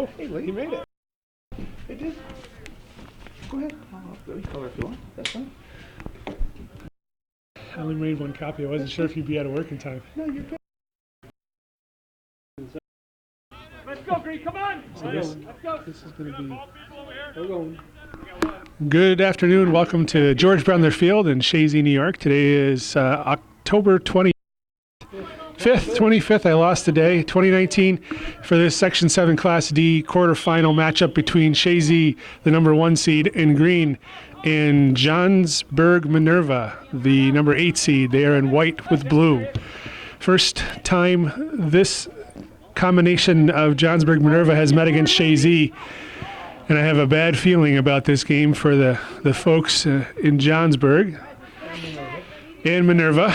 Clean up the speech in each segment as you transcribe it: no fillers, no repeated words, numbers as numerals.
Oh, hey, you made it. It did. Go ahead. Let me color if you want. That's fine. I only made one copy. I wasn't sure if you'd be out of work in time. No, you're good. Let's go, Green. Come on. So this is going to be. We're going. Good afternoon. Welcome to George Brendler Field in Chazy, New York. Today is October 25th. 25th. I lost today. 2019 for this Section 7 Class D quarterfinal matchup between Chazy, the number 1 seed, in green, and Johnsburg-Minerva, the number 8 seed. They are in white with blue. First time this combination of Johnsburg-Minerva has met against Chazy, and I have a bad feeling about this game for the folks in Johnsburg. And Minerva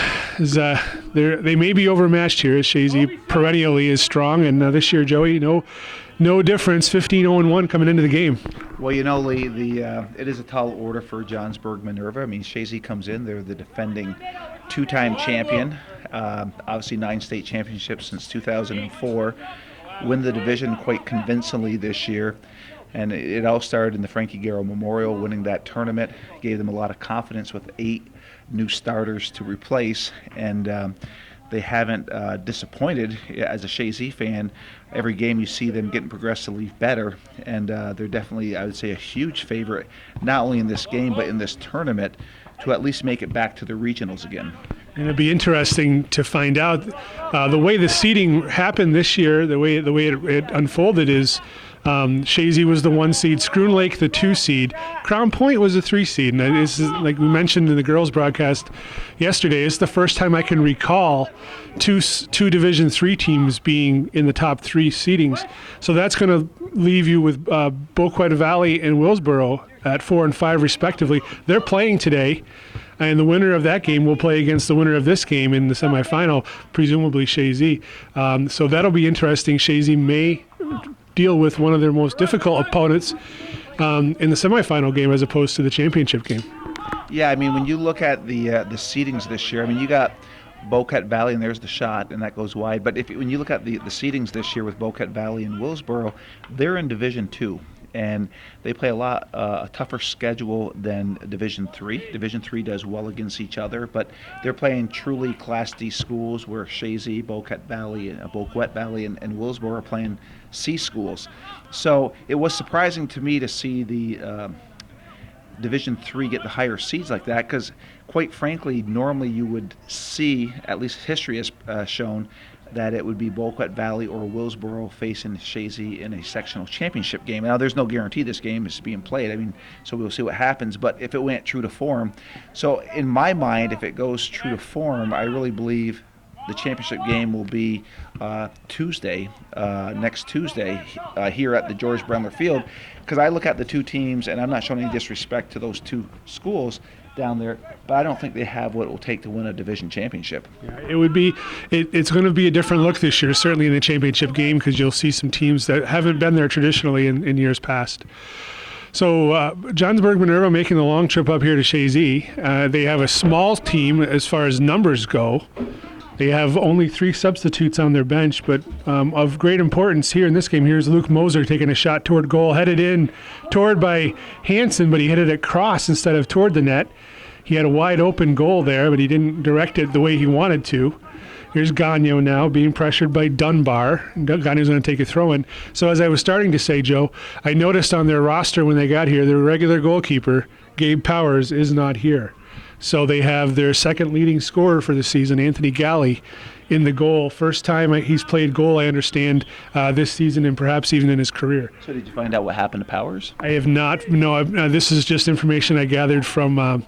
they may be overmatched here, as Chazy perennially is strong, and this year, Joey, no difference. 15-0-1 coming into the game. Well, you know, Lee, it is a tall order for Johnsburg-Minerva. I mean, Chazy comes in; they're the defending two-time champion, obviously 9 state championships since 2004. Win the division quite convincingly this year. And it all started in the Frankie Garrow Memorial. Winning that tournament gave them a lot of confidence with 8 new starters to replace, and they haven't disappointed. As a Chazy fan, every game you see them getting progressively better, and they're definitely, I would say, a huge favorite, not only in this game but in this tournament, to at least make it back to the regionals again. And it'd be interesting to find out the way the seeding happened this year. The way it unfolded is Chazy was the 1 seed, Scroon Lake the 2 seed, Crown Point was the 3 seed. And this is, like we mentioned in the girls' broadcast yesterday, it's the first time I can recall two Division 3 teams being in the top 3 seedings. So that's going to leave you with Boquet Valley and Willsboro at 4 and 5 respectively. They're playing today, and the winner of that game will play against the winner of this game in the semifinal, presumably Chazy. So that'll be interesting. Chazy may deal with one of their most difficult opponents in the semifinal game as opposed to the championship game. Yeah, I mean, when you look at the seedings this year, I mean, you got Boquet Valley, and there's the shot, and that goes wide. But when you look at the seedings this year with Boquet Valley and Willsboro, they're in Division 2. And they play a tougher schedule than Division 3. Division 3 does well against each other, but they're playing truly Class D schools, where Chazy, Boquet Valley, and Willsboro are playing C schools. So it was surprising to me to see the Division 3 get the higher seeds like that, because quite frankly, normally you would see, at least history has shown, that it would be Boquet Valley or Willsboro facing Chazy in a sectional championship game. Now, there's no guarantee this game is being played. I mean, so we'll see what happens. But if it went true to form, so in my mind, if it goes true to form, I really believe the championship game will be Tuesday, next Tuesday, here at the George Brendler Field. Because I look at the two teams, and I'm not showing any disrespect to those 2 schools down there, but I don't think they have what it will take to win a division championship. Yeah, it's going to be a different look this year, certainly in the championship game, because you'll see some teams that haven't been there traditionally in years past. So Johnsburg-Minerva making the long trip up here to Chazy. They have a small team as far as numbers go. They have only 3 substitutes on their bench, but of great importance here in this game, here's Luke Moser taking a shot toward goal, headed in toward by Hansen, but he hit it at cross instead of toward the net. He had a wide open goal there, but he didn't direct it the way he wanted to. Here's Gagno now being pressured by Dunbar. Gagno's going to take a throw in. So as I was starting to say, Joe, I noticed on their roster when they got here, their regular goalkeeper, Gabe Powers, is not here. So they have their second leading scorer for the season, Anthony Galley, in the goal. First time he's played goal, I understand, this season and perhaps even in his career. So did you find out what happened to Powers? I have not. No, this is just information I gathered from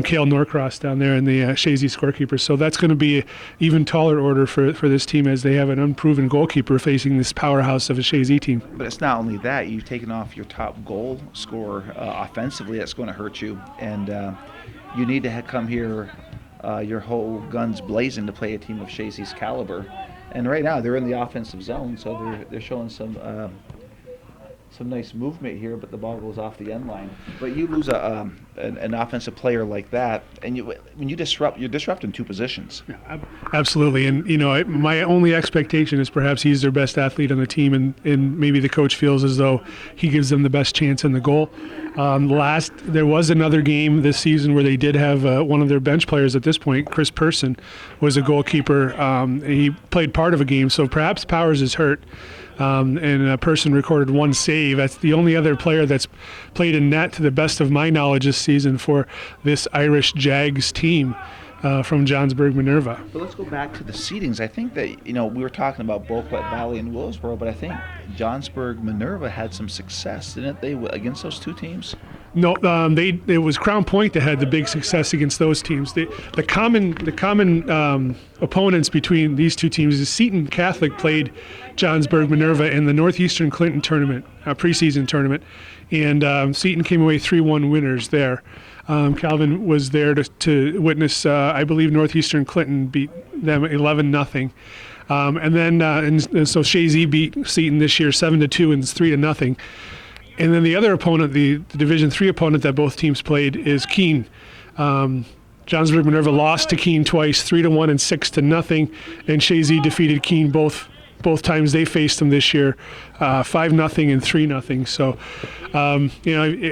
Cale Norcross down there in the Chazy scorekeeper. So that's going to be an even taller order for this team, as they have an unproven goalkeeper facing this powerhouse of a Chazy team. But it's not only that. You've taken off your top goal scorer offensively. That's going to hurt you. And you need to come here your whole guns blazing to play a team of Chazy's caliber. And right now they're in the offensive zone, so they're showing some some nice movement here, but the ball goes off the end line. But you lose an offensive player like that, and when you disrupt, you're disrupting two positions. Yeah, absolutely. And, my only expectation is perhaps he's their best athlete on the team, and maybe the coach feels as though he gives them the best chance in the goal. There was another game this season where they did have one of their bench players at this point, Chris Person, was a goalkeeper. He played part of a game, so perhaps Powers is hurt. And a person recorded one save. That's the only other player that's played in net, to the best of my knowledge, this season for this Irish Jags team from Johnsburg-Minerva. But let's go back to the seedings. I think that, we were talking about Boquet Valley and Willsboro, but I think Johnsburg-Minerva had some success, didn't they, against those two teams? No, it was Crown Point that had the big success against those teams. The common opponents between these two teams is Seton Catholic played Johnsburg-Minerva in the Northeastern Clinton tournament, preseason tournament, and Seton came away 3-1 winners there. Calvin was there to witness, I believe, Northeastern Clinton beat them 11-0. And then so Chazy beat Seton this year 7-2 and 3-0. And then the other opponent, the Division III opponent that both teams played, is Keene. Johnsburg-Minerva lost to Keene twice, 3-1 and 6-0, and Chazy defeated Keene both times they faced them this year, 5-0 and 3-0. So,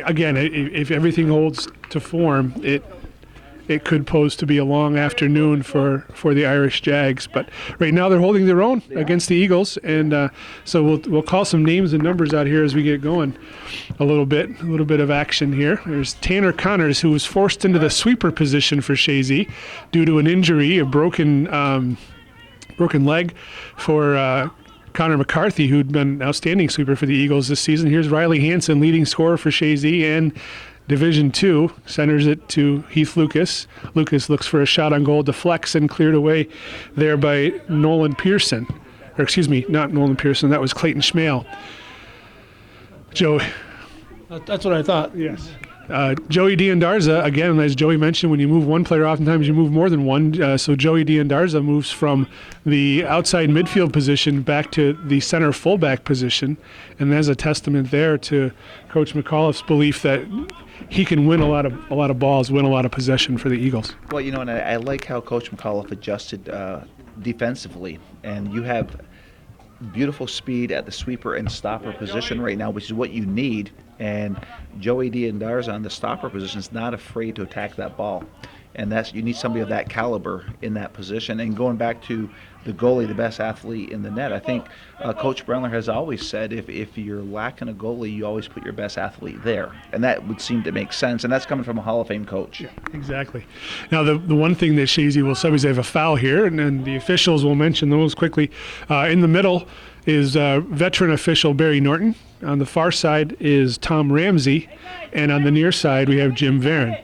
again, if everything holds to form, it could pose to be a long afternoon for the Irish Jags. But right now they're holding their own against the Eagles, and so we'll call some names and numbers out here as we get going a little bit of action here. There's Tanner Connors, who was forced into the sweeper position for Chazy due to an injury, a broken leg for Connor McCarthy, who'd been an outstanding sweeper for the Eagles this season. Here's Riley Hansen, leading scorer for Chazy, and Division II centers it to Heath Lucas. Lucas looks for a shot on goal, deflects, and cleared away there by Nolan Pearson. Or excuse me, not Nolan Pearson, that was Clayton Schmale. Joey. That's what I thought. Yes. Joey Diandarza, again, as Joey mentioned, when you move one player, oftentimes you move more than one. So Joey Diandarza moves from the outside midfield position back to the center fullback position, and there's a testament there to Coach McAuliffe's belief that he can win a lot of balls, win a lot of possession for the Eagles. Well, and I like how Coach McAuliffe adjusted defensively, and you have beautiful speed at the sweeper and stopper position right now, which is what you need. And Joey Diandarza on the stopper position is not afraid to attack that ball. And you need somebody of that caliber in that position. And going back to the goalie, the best athlete in the net, I think Coach Brendler has always said if you're lacking a goalie, you always put your best athlete there. And that would seem to make sense. And that's coming from a Hall of Fame coach. Yeah, exactly. Now, the one thing that Chazy will say is they have a foul here, and then the officials will mention those quickly. In the middle is veteran official Barry Norton. On the far side is Tom Ramsey. And on the near side, we have Jim Varon.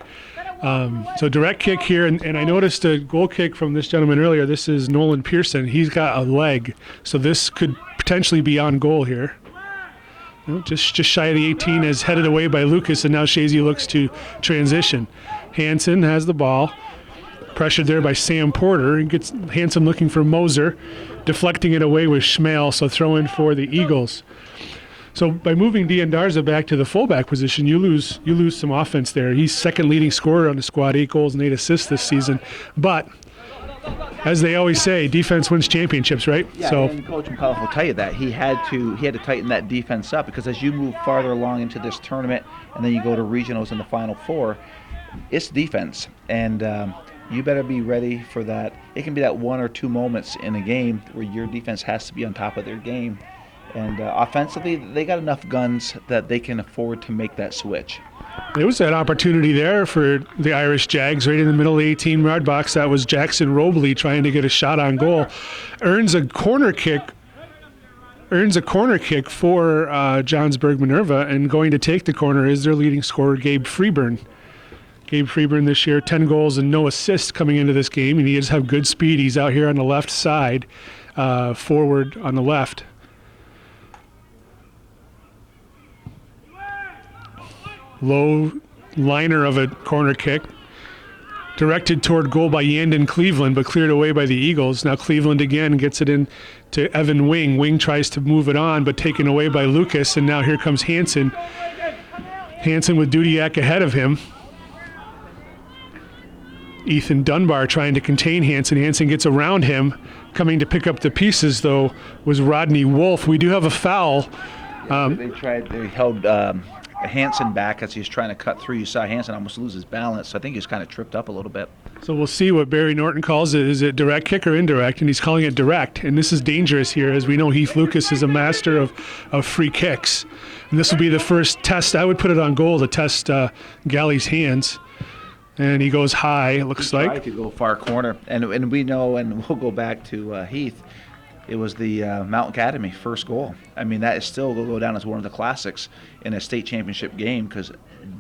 So direct kick here, and I noticed a goal kick from this gentleman earlier. This is Nolan Pearson. He's got a leg, so this could potentially be on goal here. Just shy of the 18 is headed away by Lucas, and now Chazy looks to transition. Hansen has the ball, pressured there by Sam Porter, and gets Hansen looking for Moser, deflecting it away with Schmale, so throw in for the Eagles. So by moving Diandarza back to the fullback position, you lose some offense there. He's second leading scorer on the squad, 8 goals and 8 assists this season. But as they always say, defense wins championships, right? Yeah, so, and Coach McAuliffe will tell you that he had to tighten that defense up, because as you move farther along into this tournament, and then you go to regionals in the Final Four, it's defense, and you better be ready for that. It can be that 1 or 2 moments in a game where your defense has to be on top of their game. And offensively, they got enough guns that they can afford to make that switch. There was that opportunity there for the Irish Jags right in the middle of the 18-yard box. That was Jackson Robley trying to get a shot on goal. Earns a corner kick for Johnsburg-Minerva, and going to take the corner is their leading scorer, Gabe Freeburn. Gabe Freeburn this year, 10 goals and no assists coming into this game, and he does have good speed. He's out here on the left side, forward on the left. Low liner of a corner kick. directed toward goal by Yandon Cleveland, but cleared away by the Eagles. Now Cleveland again gets it in to Evan Wing. Wing tries to move it on, but taken away by Lucas, and now here comes Hansen. Hansen with Dudiak ahead of him. Ethan Dunbar trying to contain Hansen. Hansen gets around him. Coming to pick up the pieces, though, was Rodney Wolf. We do have a foul. They held Hansen back as he was trying to cut through. You saw Hansen almost lose his balance. So I think he was kind of tripped up a little bit. So we'll see what Barry Norton calls it. Is it direct kick or indirect? And he's calling it direct. And this is dangerous here. As we know, Heath Lucas is a master of free kicks. And this will be the first test. I would put it on goal to test Galley's hands. And he goes high, it looks like. Tried to go far corner. And we know, and we'll go back to Heath, it was the Mount Academy first goal. I mean, that is still will go down as one of the classics in a state championship game because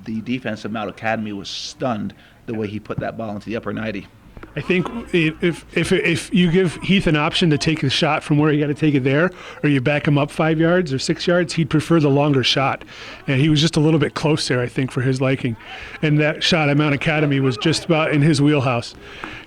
the defense of Mount Academy was stunned the way he put that ball into the upper 90. I think if you give Heath an option to take the shot from where you got to take it there, or you back him up 5 yards or 6 yards, he'd prefer the longer shot. And he was just a little bit close there, I think, for his liking. And that shot at Mount Academy was just about in his wheelhouse.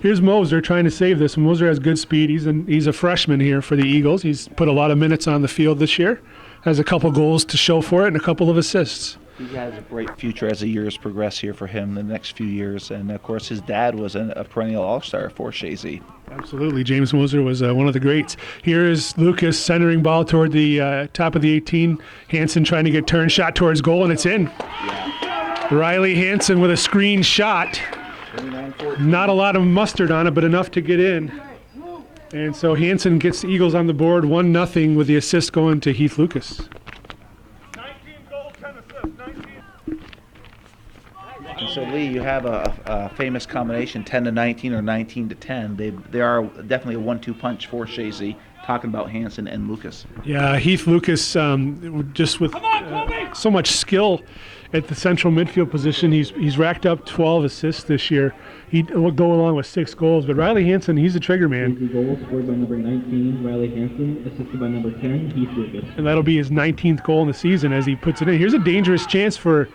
Here's Moser trying to save this. Moser has good speed. He's a freshman here for the Eagles. He's put a lot of minutes on the field this year. Has a couple goals to show for it and a couple of assists. He has a bright future as the years progress here for him in the next few years. And, of course, his dad was a perennial all-star for Chazy. Absolutely. James Moser was one of the greats. Here is Lucas centering ball toward the top of the 18. Hansen trying to get turned, shot towards goal, and it's in. Yeah. Riley Hansen with a screen shot. Not a lot of mustard on it, but enough to get in. And so Hansen gets the Eagles on the board, 1-0 with the assist going to Heath Lucas. 19 goals, 10 assists, 19. And so, Lee, you have a famous combination, 10-19 or 19-10. They are definitely a 1-2 punch for Chazy, talking about Hansen and Lucas. Yeah, Heath Lucas, just with so much skill at the central midfield position. He's racked up 12 assists this year. He will go along with 6 goals. But Riley Hansen, he's a trigger man. Chazy goal scored by number 19, Riley Hansen, assisted by number 10, Heath Lucas. And that'll be his 19th goal in the season as he puts it in. Here's a dangerous chance for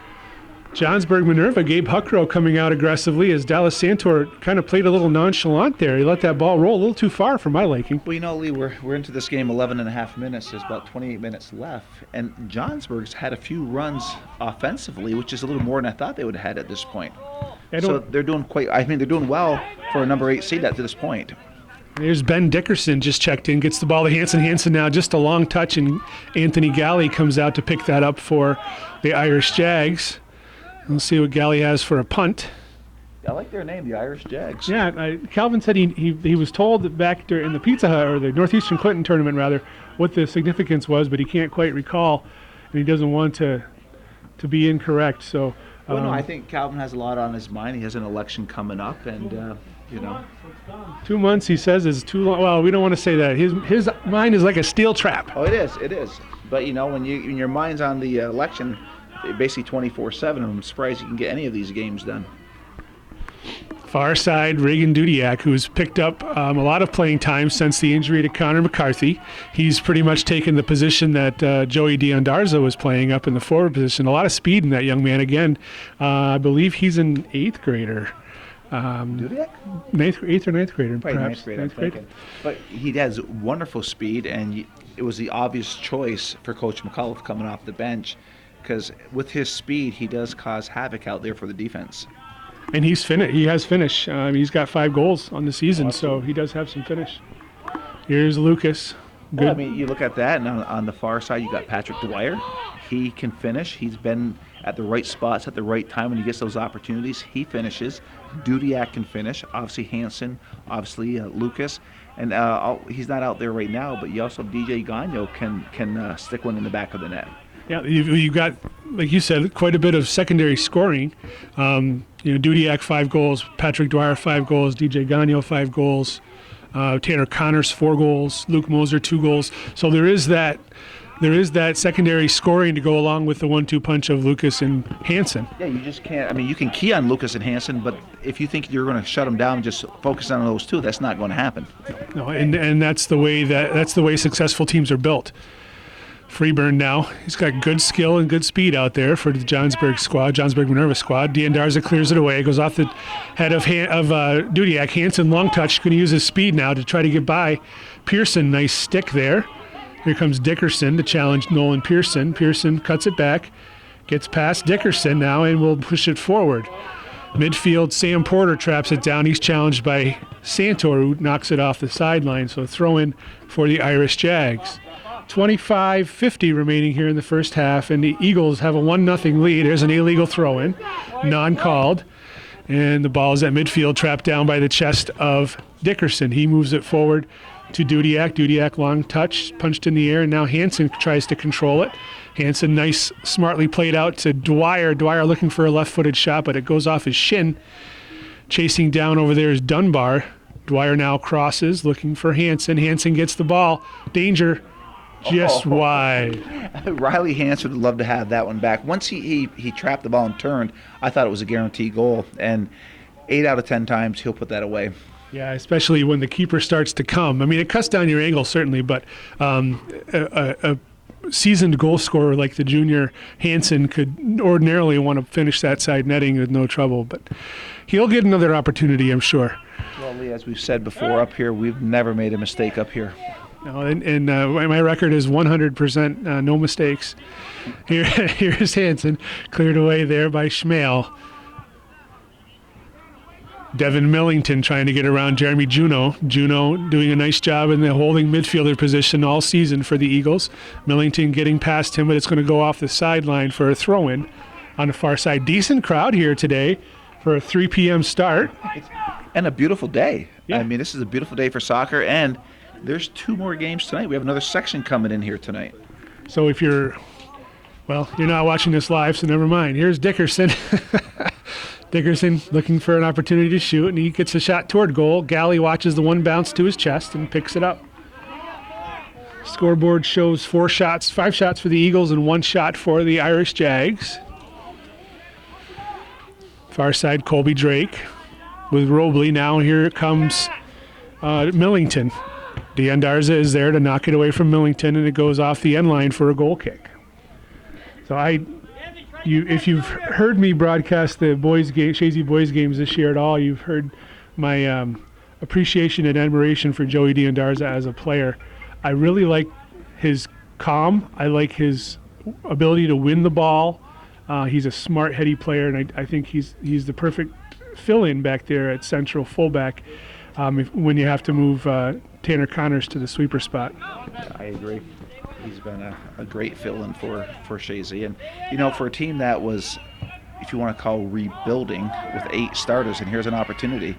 Johnsburg-Minerva. Gabe Huckrow coming out aggressively as Dallas Santor kind of played a little nonchalant there. He let that ball roll a little too far for my liking. Well, you know, Lee, we're into this game 11 and a half minutes. There's about 28 minutes left. And Johnsburg's had a few runs offensively, which is a little more than I thought they would have had at this point. So they're doing they're doing well for a number 8 seed at this point. There's Ben Dickerson just checked in, gets the ball to Hansen. Hansen now just a long touch, and Anthony Galley comes out to pick that up for the Irish Jags. We'll see what Galley has for a punt. I like their name, the Irish Jags. Yeah, Calvin said he was told back in the Pizza Hut, or the Northeastern Clinton tournament rather, what the significance was, but he can't quite recall, and he doesn't want to be incorrect. So, well, no, I think Calvin has a lot on his mind. He has an election coming up, and 2 months, he says, is too long. Well, we don't want to say that. His mind is like a steel trap. Oh, it is. But when your mind's on the election, basically 24/7, I'm surprised you can get any of these games done. Far side, Reagan Dudiak, who's picked up a lot of playing time since the injury to Connor McCarthy. He's pretty much taken the position that Joey D'Andarzo was playing up in the forward position. A lot of speed in that young man. Again, I believe he's an 8th grader. Dudiak? 8th or 9th grader, Probably perhaps. 9th grade. But he has wonderful speed, and it was the obvious choice for Coach McAuliffe coming off the bench, because with his speed, he does cause havoc out there for the defense. And he has finish. He's got 5 goals on the season, so he does have some finish. Here's Lucas. Good. Well, you look at that, and on the far side, you got Patrick Dwyer. He can finish. He's been at the right spots at the right time when he gets those opportunities. He finishes. Dudiak can finish. Obviously Hansen. Obviously Lucas. And he's not out there right now, but you also DJ Gagno can stick one in the back of the net. Yeah, you've got, like you said, quite a bit of secondary scoring. Dudiak 5 goals, Patrick Dwyer 5 goals, DJ Gagno 5 goals, Tanner Connors 4 goals, Luke Moser 2 goals. So there is that secondary scoring to go along with the 1-2 punch of Lucas and Hansen. Yeah, you just can't. I mean, you can key on Lucas and Hansen, but if you think you're going to shut them down, just focus on those two. That's not going to happen. No, and that's the way successful teams are built. Freeburn now. He's got good skill and good speed out there for the Johnsburg-Minerva squad. D'Andarza clears it away, goes off the head of Dudiak. Hansen, long touch, going to use his speed now to try to get by Pearson. Nice stick there. Here comes Dickerson to challenge Nolan Pearson. Pearson cuts it back, gets past Dickerson now, and will push it forward. Midfield, Sam Porter traps it down. He's challenged by Santor, who knocks it off the sideline. So throw in for the Irish Jags. 25:50 remaining here in the first half, and the Eagles have a 1-0 lead. There's an illegal throw-in, non-called, and the ball is at midfield, trapped down by the chest of Dickerson. He moves it forward to Dudiak. Dudiak, long touch, punched in the air, and now Hansen tries to control it. Hansen, nice, smartly played out to Dwyer. Dwyer looking for a left-footed shot, but it goes off his shin. Chasing down over there is Dunbar. Dwyer now crosses, looking for Hansen. Hansen gets the ball. Danger. Just wide. Riley Hansen would love to have that one back. Once he trapped the ball and turned, I thought it was a guaranteed goal. And 8 out of 10 times he'll put that away. Yeah, especially when the keeper starts to come. I mean, it cuts down your angle, certainly, but a seasoned goal scorer like the junior Hansen could ordinarily want to finish that side netting with no trouble. But he'll get another opportunity, I'm sure. Well, Lee, as we've said before, up here, we've never made a mistake up here. No, and my record is 100% no mistakes. Here's Hansen, cleared away there by Schmale. Devin Millington trying to get around Jeremy Juneau. Juneau doing a nice job in the holding midfielder position all season for the Eagles. Millington getting past him, but it's going to go off the sideline for a throw-in on the far side. Decent crowd here today for a 3 p.m. start. And a beautiful day. Yeah. I mean, this is a beautiful day for soccer, and there's 2 more games tonight. We have another section coming in here tonight. So if you're not watching this live, so never mind. Here's Dickerson. Dickerson looking for an opportunity to shoot, and he gets a shot toward goal. Galley watches the one bounce to his chest and picks it up. Scoreboard shows 5 shots for the Eagles and 1 shot for the Irish Jags. Far side, Colby Drake with Robley. Now here comes Millington. D'Andarza is there to knock it away from Millington, and it goes off the end line for a goal kick. So if you've heard me broadcast the Chazy boys games this year at all, you've heard my appreciation and admiration for Joey D'Andarza as a player. I really like his calm. I like his ability to win the ball. He's a smart, heady player, and I think he's the perfect fill-in back there at central fullback when you have to move Tanner Connors to the sweeper spot. I agree. He's been a great fill-in for Chazy. And, for a team that was, if you want to call rebuilding, with 8 starters, and here's an opportunity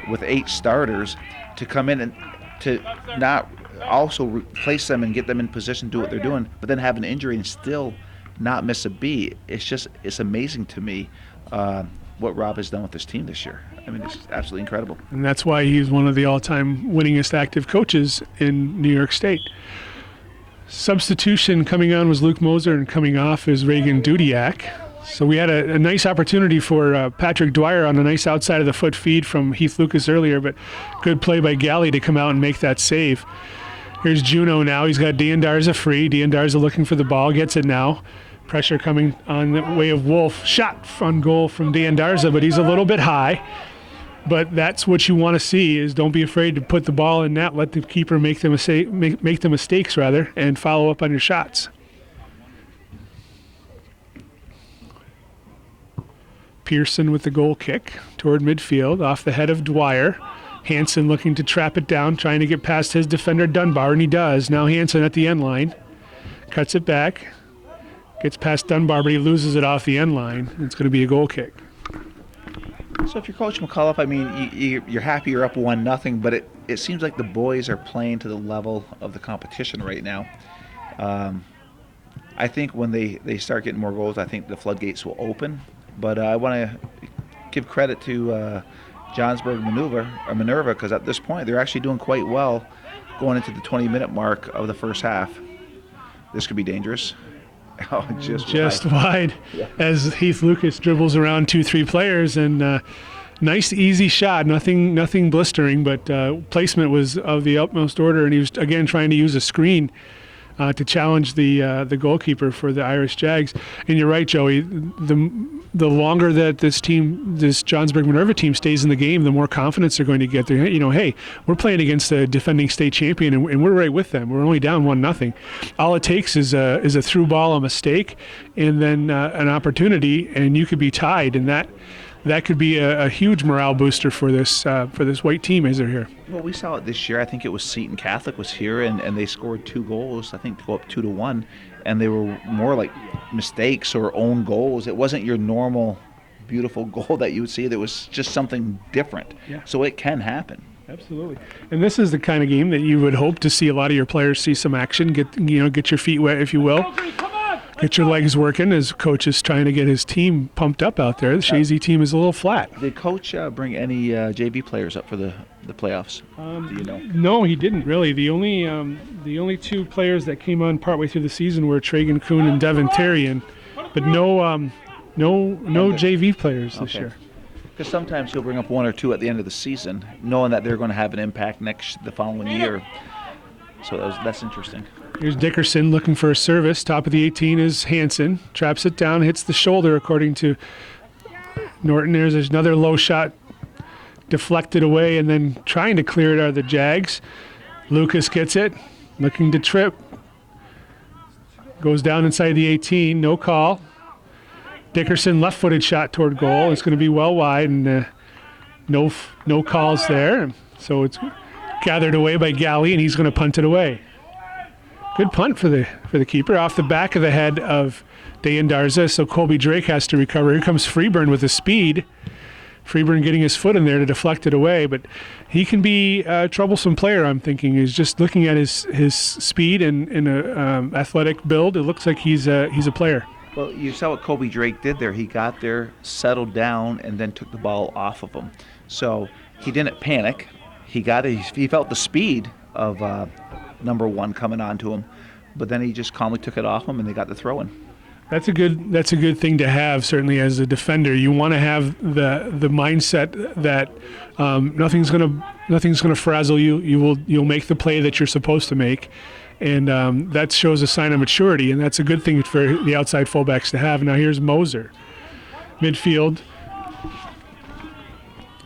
with 8 starters to come in and to not also replace them and get them in position to do what they're doing, but then have an injury and still not miss a beat. It's amazing to me what Rob has done with this team this year. I mean, it's absolutely incredible. And that's why he's one of the all-time winningest active coaches in New York State. Substitution coming on was Luke Moser, and coming off is Reagan Dudiak. So we had a nice opportunity for Patrick Dwyer on a nice outside of the foot feed from Heath Lucas earlier, but good play by Galley to come out and make that save. Here's Juneau now. He's got D'Andarza free. D'Andarza looking for the ball, gets it now. Pressure coming on the way of Wolf. Shot on goal from D'Andarza, but he's a little bit high. But that's what you want to see, is don't be afraid to put the ball in net. Let the keeper make the mistakes, and follow up on your shots. Pearson with the goal kick toward midfield, off the head of Dwyer. Hansen looking to trap it down, trying to get past his defender Dunbar, and he does. Now Hansen at the end line. Cuts it back. Gets past Dunbar, but he loses it off the end line. It's going to be a goal kick. So if you're Coach McAuliffe, I mean, you're happy you're up 1-0, but it seems like the boys are playing to the level of the competition right now. I think when they start getting more goals, I think the floodgates will open. But I want to give credit to Johnsburg-Minerva, because at this point they're actually doing quite well going into the 20-minute mark of the first half. This could be dangerous. Oh, just wide. Yeah. As Heath Lucas dribbles around 2-3 players, and nice easy shot, nothing blistering, but placement was of the utmost order, and he was again trying to use a screen to challenge the goalkeeper for the Irish Jags. And you're right, Joey. The longer that this Johnsburg-Minerva team stays in the game, the more confidence they're going to get. They're, hey, we're playing against the defending state champion, and we're right with them. We're only down 1-0. All it takes is a through ball, a mistake, and then an opportunity, and you could be tied. And that could be a huge morale booster for this white team as they're here. Well, we saw it this year. I think it was Seton Catholic was here, and they scored 2 goals, I think, to go up 2-1, and they were more like mistakes or own goals. It wasn't your normal beautiful goal that you would see. There was just something different. Yeah. So it can happen. Absolutely. And this is the kind of game that you would hope to see a lot of your players see some action, get your feet wet, if you will. Get your legs working as coach is trying to get his team pumped up out there. The Chazy team is a little flat. Did coach bring any JV players up for the playoffs? Do you know? No, he didn't really. The only 2 players that came on partway through the season were Tragan Kuhn and Devin Terrian, but no JV players this year. Because sometimes he'll bring up 1 or 2 at the end of the season, knowing that they're going to have an impact the following year. So that's interesting. Here's Dickerson looking for a service. Top of the 18 is Hansen. Traps it down, hits the shoulder according to Norton. There's another low shot deflected away and then trying to clear it out of the Jags. Lucas gets it, looking to trip. Goes down inside the 18, no call. Dickerson left-footed shot toward goal. It's going to be well wide and no calls there. So it's gathered away by Galley and he's going to punt it away. Good punt for the keeper off the back of the head of Dayan Darza, so Colby Drake has to recover. Here comes Freeburn with the speed. Freeburn getting his foot in there to deflect it away, but he can be a troublesome player, I'm thinking. He's just looking at his speed and a athletic build. It looks like he's a player. Well, you saw what Colby Drake did there. He got there, settled down, and then took the ball off of him. So he didn't panic. He felt the speed of number 1 coming onto him, but then he just calmly took it off him and they got the throw in. That's a good thing to have, certainly as a defender. You want to have the mindset that nothing's gonna frazzle you. You'll make the play that you're supposed to make, and that shows a sign of maturity, and that's a good thing for the outside fullbacks to have. Now here's Moser, midfield,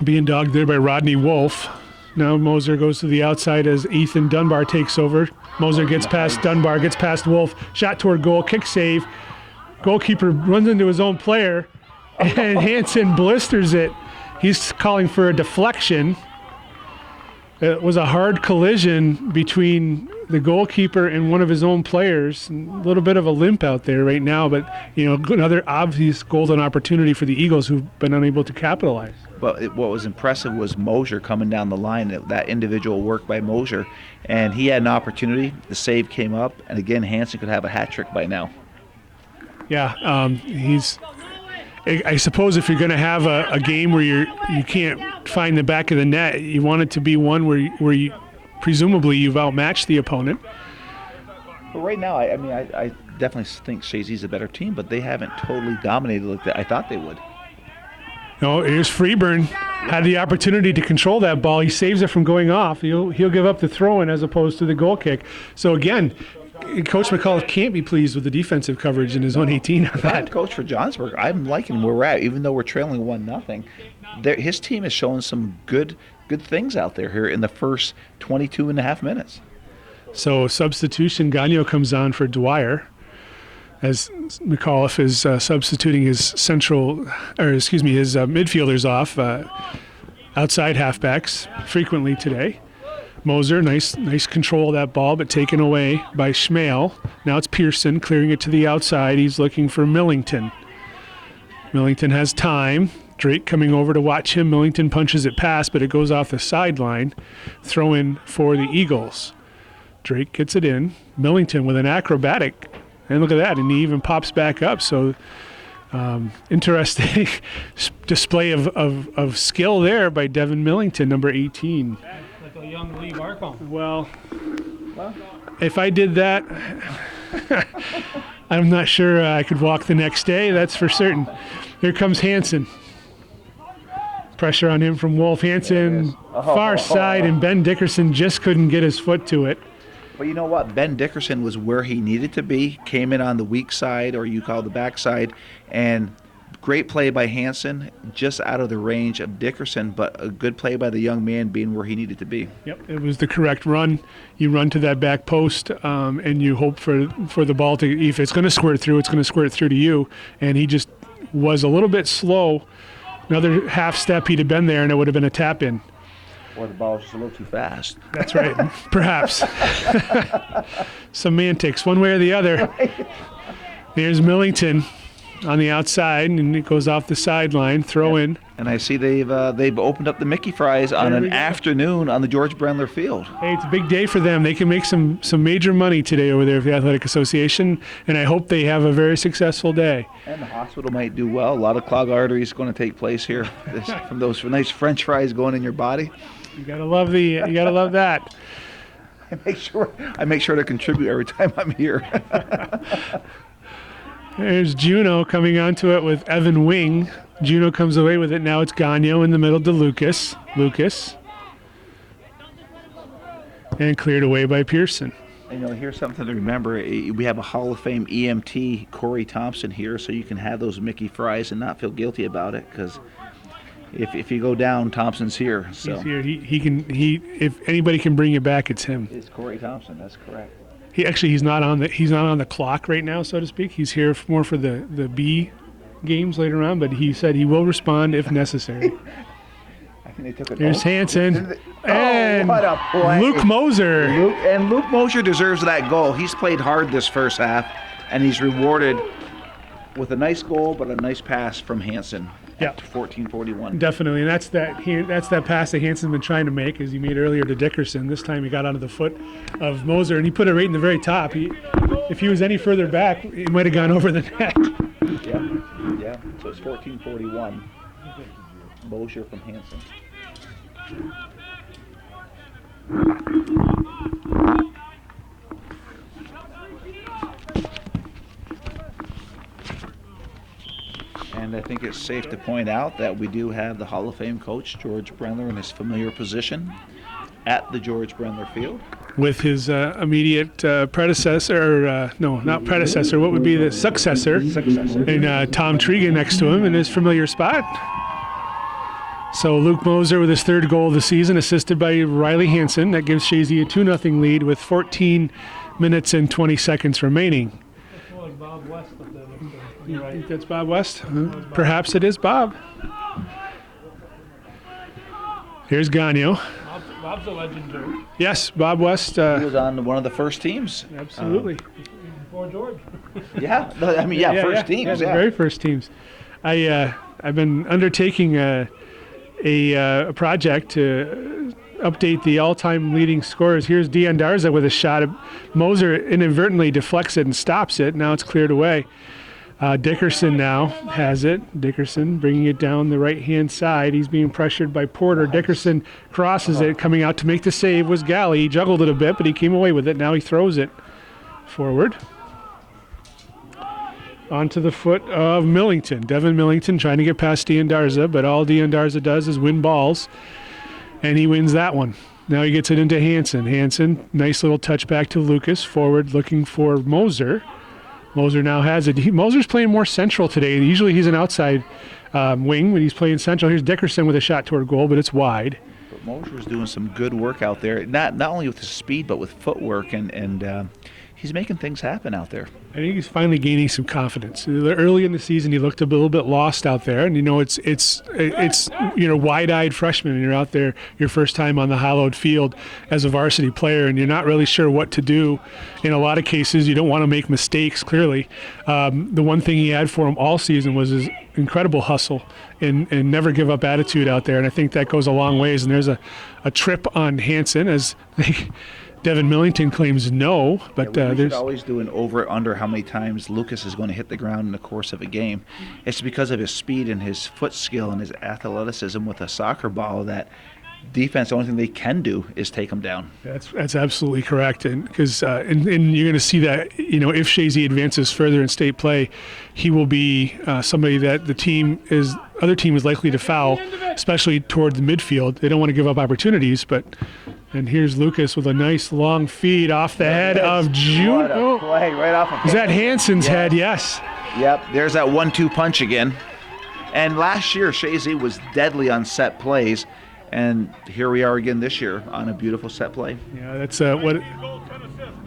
being dogged there by Rodney Wolf. Now Moser goes to the outside as Ethan Dunbar takes over. Moser gets past Dunbar, gets past Wolf. Shot toward goal, kick save. Goalkeeper runs into his own player, and Hansen blisters it. He's calling for a deflection. It was a hard collision between the goalkeeper and one of his own players. A little bit of a limp out there right now, but another obvious golden opportunity for the Eagles who've been unable to capitalize. But what was impressive was Mosier coming down the line, that individual work by Mosier, and he had an opportunity. The save came up, and again, Hansen could have a hat trick by now. Yeah, I suppose if you're going to have a game where you can't find the back of the net, you want it to be one where you presumably you've outmatched the opponent. But right now, I definitely think Chazy's a better team, but they haven't totally dominated like I thought they would. No, here's Freeburn. Had the opportunity to control that ball. He saves it from going off. He'll give up the throw-in as opposed to the goal kick. So again, Coach McCullough can't be pleased with the defensive coverage in his own 18 on that. I'm coach for Johnsburg. I'm liking where we're at, even though we're trailing 1-0. His team is showing some good things out there here in the first 22 and a half minutes. So substitution, Gagnon comes on for Dwyer, as McAuliffe is substituting his midfielders off, outside halfbacks frequently today. Moser, nice control of that ball, but taken away by Schmale. Now it's Pearson clearing it to the outside. He's looking for Millington. Millington has time. Drake coming over to watch him. Millington punches it past, but it goes off the sideline. Throw in for the Eagles. Drake gets it in. Millington with an acrobatic. And look at that, and he even pops back up. So interesting display of skill there by Devin Millington, number 18. Like a young Lee Barcombe. Well, if I did that, I'm not sure I could walk the next day, that's for certain. Here comes Hansen. Pressure on him from Wolf. Hansen, far side, and Ben Dickerson just couldn't get his foot to it. But you know what? Ben Dickerson was where he needed to be, came in on the weak side, or you call the backside, and great play by Hansen, just out of the range of Dickerson, but a good play by the young man being where he needed to be. Yep, it was the correct run. You run to that back post, and you hope for the ball to, if it's going to squirt through, it's going to squirt through to you. And he just was a little bit slow. Another half step, he'd have been there, and it would have been a tap in. Or the ball was just a little too fast. That's right, perhaps. Semantics, one way or the other. There's Millington on the outside, and it goes off the sideline, throw in. And I see they've opened up the Mickey Fries on There we an go. afternoon on the George Brendler Field. Hey, it's a big day for them. They can make some major money today over there at the Athletic Association, and I hope they have a very successful day. And the hospital might do well. A lot of clogged arteries going to take place here from those nice French fries going in your body. You gotta love that. I make sure to contribute every time I'm here. There's Juno coming onto it with Evan Wing. Juno comes away with it. Now it's Gagno in the middle to Lucas. And cleared away by Pearson. And, here's something to remember. We have a Hall of Fame EMT, Corey Thompson, here, so you can have those Mickey Fries and not feel guilty about it, because if you go down, Thompson's here. So. He's here. If anybody can bring you back, it's him. It's Corey Thompson. That's correct. He's not on the clock right now, so to speak. He's here more for the B games later on, but he said he will respond if necessary. I think they took it. There's Hansen and what a play. Luke Moser. Luke Moser deserves that goal. He's played hard this first half, and he's rewarded with a nice goal, but a nice pass from Hansen. Yeah. 14-41. Definitely, and that's that pass that Hansen's been trying to make, as he made earlier to Dickerson. This time he got onto the foot of Moser, and he put it right in the very top. If he was any further back, he might have gone over the net. Yeah. So it's 14-41. Moser from Hansen. And I think it's safe to point out that we do have the Hall of Fame coach, George Brendler, in his familiar position at the George Brendler Field. With his immediate predecessor, not predecessor, what would be the successor, and Tom Tregan next to him in his familiar spot. So Luke Moser with his third goal of the season, assisted by Riley Hansen. That gives Chazy a 2-0 lead with 14 minutes and 20 seconds remaining. That's more like Bob West up there. You think that's Bob West? Perhaps it is Bob. Here's Gagno. Bob's a legend, too. Yes, Bob West. He was on one of the first teams. Absolutely. Before George. First teams. The very first teams. I've been undertaking a project to update the all-time leading scorers. Here's D'Andarza with a shot. Moser inadvertently deflects it and stops it. Now it's cleared away. Dickerson now has it. Dickerson bringing it down the right-hand side. He's being pressured by Porter. Dickerson crosses it. Coming out to make the save was Galley. He juggled it a bit, but he came away with it. Now he throws it forward. Onto the foot of Millington. Devin Millington trying to get past D'Andarza, but all D'Andarza does is win balls, and he wins that one. Now he gets it into Hansen. Hansen, nice little touch back to Lucas. Forward looking for Moser. Moser now has it. Moser's playing more central today. Usually he's an outside wing, but he's playing central. Here's Dickerson with a shot toward goal, but it's wide. But Moser's doing some good work out there, not only with his speed, but with footwork, and he's making things happen out there. I think he's finally gaining some confidence. Early in the season, he looked a little bit lost out there, and it's wide-eyed freshman, and you're out there your first time on the hallowed field as a varsity player, and you're not really sure what to do. In a lot of cases, you don't want to make mistakes. Clearly, the one thing he had for him all season was his incredible hustle and never give up attitude out there, and I think that goes a long ways. And there's a trip on Hansen as Devin Millington claims no, but we should there's always do an over/under how many times Lucas is going to hit the ground in the course of a game. It's because of his speed and his foot skill and his athleticism with a soccer ball that defense, the only thing they can do is take him down. That's absolutely correct, and because and you're going to see that if Chazy advances further in state play, he will be somebody that the other team is likely to foul, especially toward the midfield. They don't want to give up opportunities, but And here's Lucas with a nice long feed off the head of What a Juno. play right off of Is that Hansen's head? Yes. Yep, there's that 1-2 punch again. And last year, Chazy was deadly on set plays, and here we are again this year on a beautiful set play. Yeah, that's what.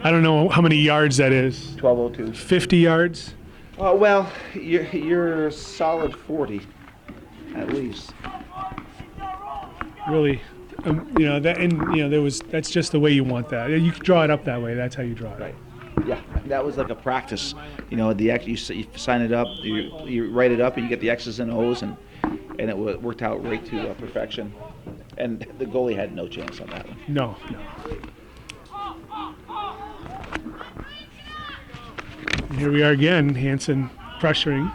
I don't know how many yards that is. 12:02. 50 yards. Well, you're solid 40, at least. Really, that, and that's just the way you want that. You draw it up that way. That's how you draw it. Right. Yeah, that was like a practice. The X, you sign it up, you write it up, and you get the X's and O's, and it worked out right to perfection. And the goalie had no chance on that one. No. And here we are again. Hansen pressuring.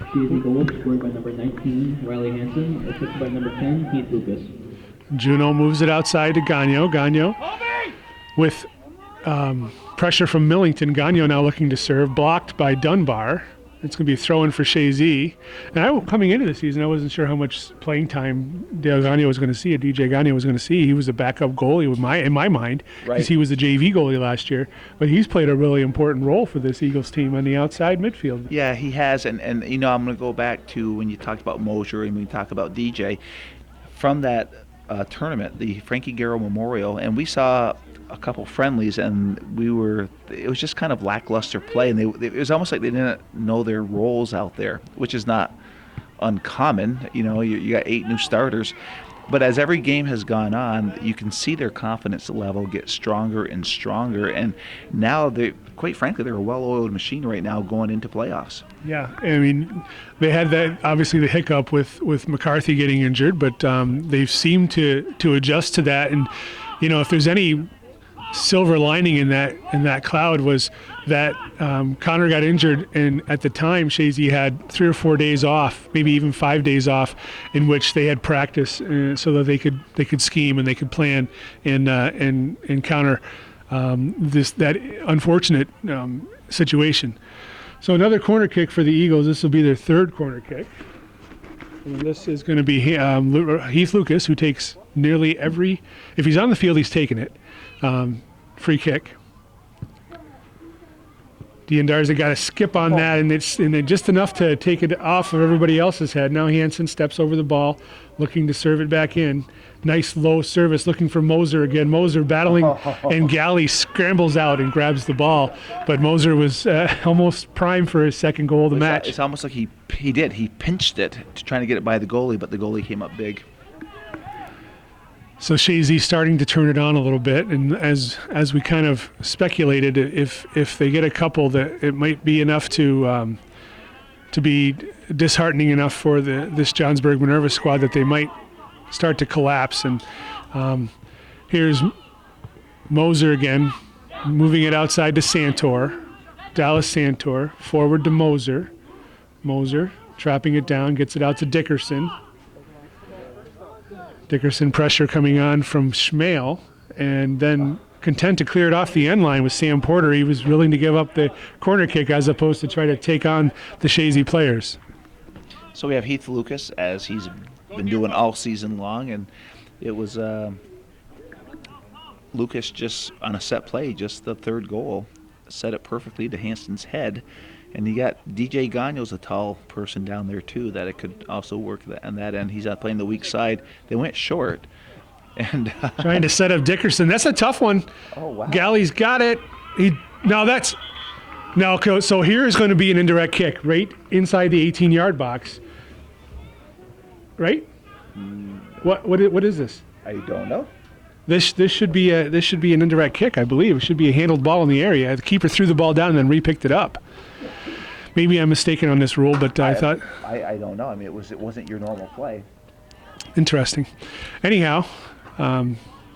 Chazy goal scored by number 19, Riley Hansen, assisted by number 10, Heath Lucas. Juno moves it outside to Gagnon. Gagnon with pressure from Millington. Gagnon now looking to serve, blocked by Dunbar. It's going to be a throw-in for Chazy. And coming into the season, I wasn't sure how much playing time Dale Gagnon was going to see, or DJ Gagnon was going to see. He was a backup goalie in my mind, because he was the JV goalie last year. But he's played a really important role for this Eagles team on the outside midfield. Yeah, he has. And I'm going to go back to when you talked about Mosier and when you talk about DJ. From that tournament, the Frankie Garrow Memorial, and we saw a couple friendlies, and it was just kind of lackluster play, and it was almost like they didn't know their roles out there, which is not uncommon. You got 8 new starters, but as every game has gone on, you can see their confidence level get stronger and stronger, and now quite frankly, they're a well-oiled machine right now going into playoffs. Yeah, I mean, they had that, obviously, the hiccup with McCarthy getting injured, but they've seemed to adjust to that. And if there's any silver lining in that cloud, was that Connor got injured, and at the time Chazy had 3 or 4 days off, maybe even 5 days off, in which they had practice so that they could scheme and they could plan and counter that unfortunate situation. So another corner kick for the Eagles. This will be their 3rd corner kick. And this is going to be Heath Lucas, who takes nearly every. If he's on the field, he's taking it. Free kick. D'Andarza got to skip on that, and it's just enough to take it off of everybody else's head. Now Hansen steps over the ball, looking to serve it back in. Nice low service, looking for Moser again. Moser battling, and Galley scrambles out and grabs the ball. But Moser was almost primed for his 2nd goal of the match. It's almost like he pinched it to try to get it by the goalie, but the goalie came up big. So Chazy starting to turn it on a little bit, and as we kind of speculated, if they get a couple, that it might be enough to be disheartening enough for this Johnsburg-Minerva squad that they might start to collapse. And here's Moser again, moving it outside to Santor, Dallas Santor, forward to Moser. Moser trapping it down, gets it out to Dickerson. Dickerson pressure coming on from Schmale, and then content to clear it off the end line with Sam Porter. He was willing to give up the corner kick as opposed to try to take on the Chazy players. So we have Heath Lucas, as he's been doing all season long, and it was Lucas just on a set play, just the 3rd goal, set it perfectly to Hansen's head. And you got DJ Gagnon's a tall person down there too, that it could also work on that end. He's not playing the weak side. They went short, and trying to set up Dickerson. That's a tough one. Oh wow! Galley's got it. So here is going to be an indirect kick right inside the 18-yard box. Right? What is this? I don't know. This should be an indirect kick, I believe. It should be a handled ball in the area. The keeper threw the ball down and then re-picked it up. Maybe I'm mistaken on this rule, but I thought. I don't know. I mean, it wasn't your normal play. Interesting. Anyhow,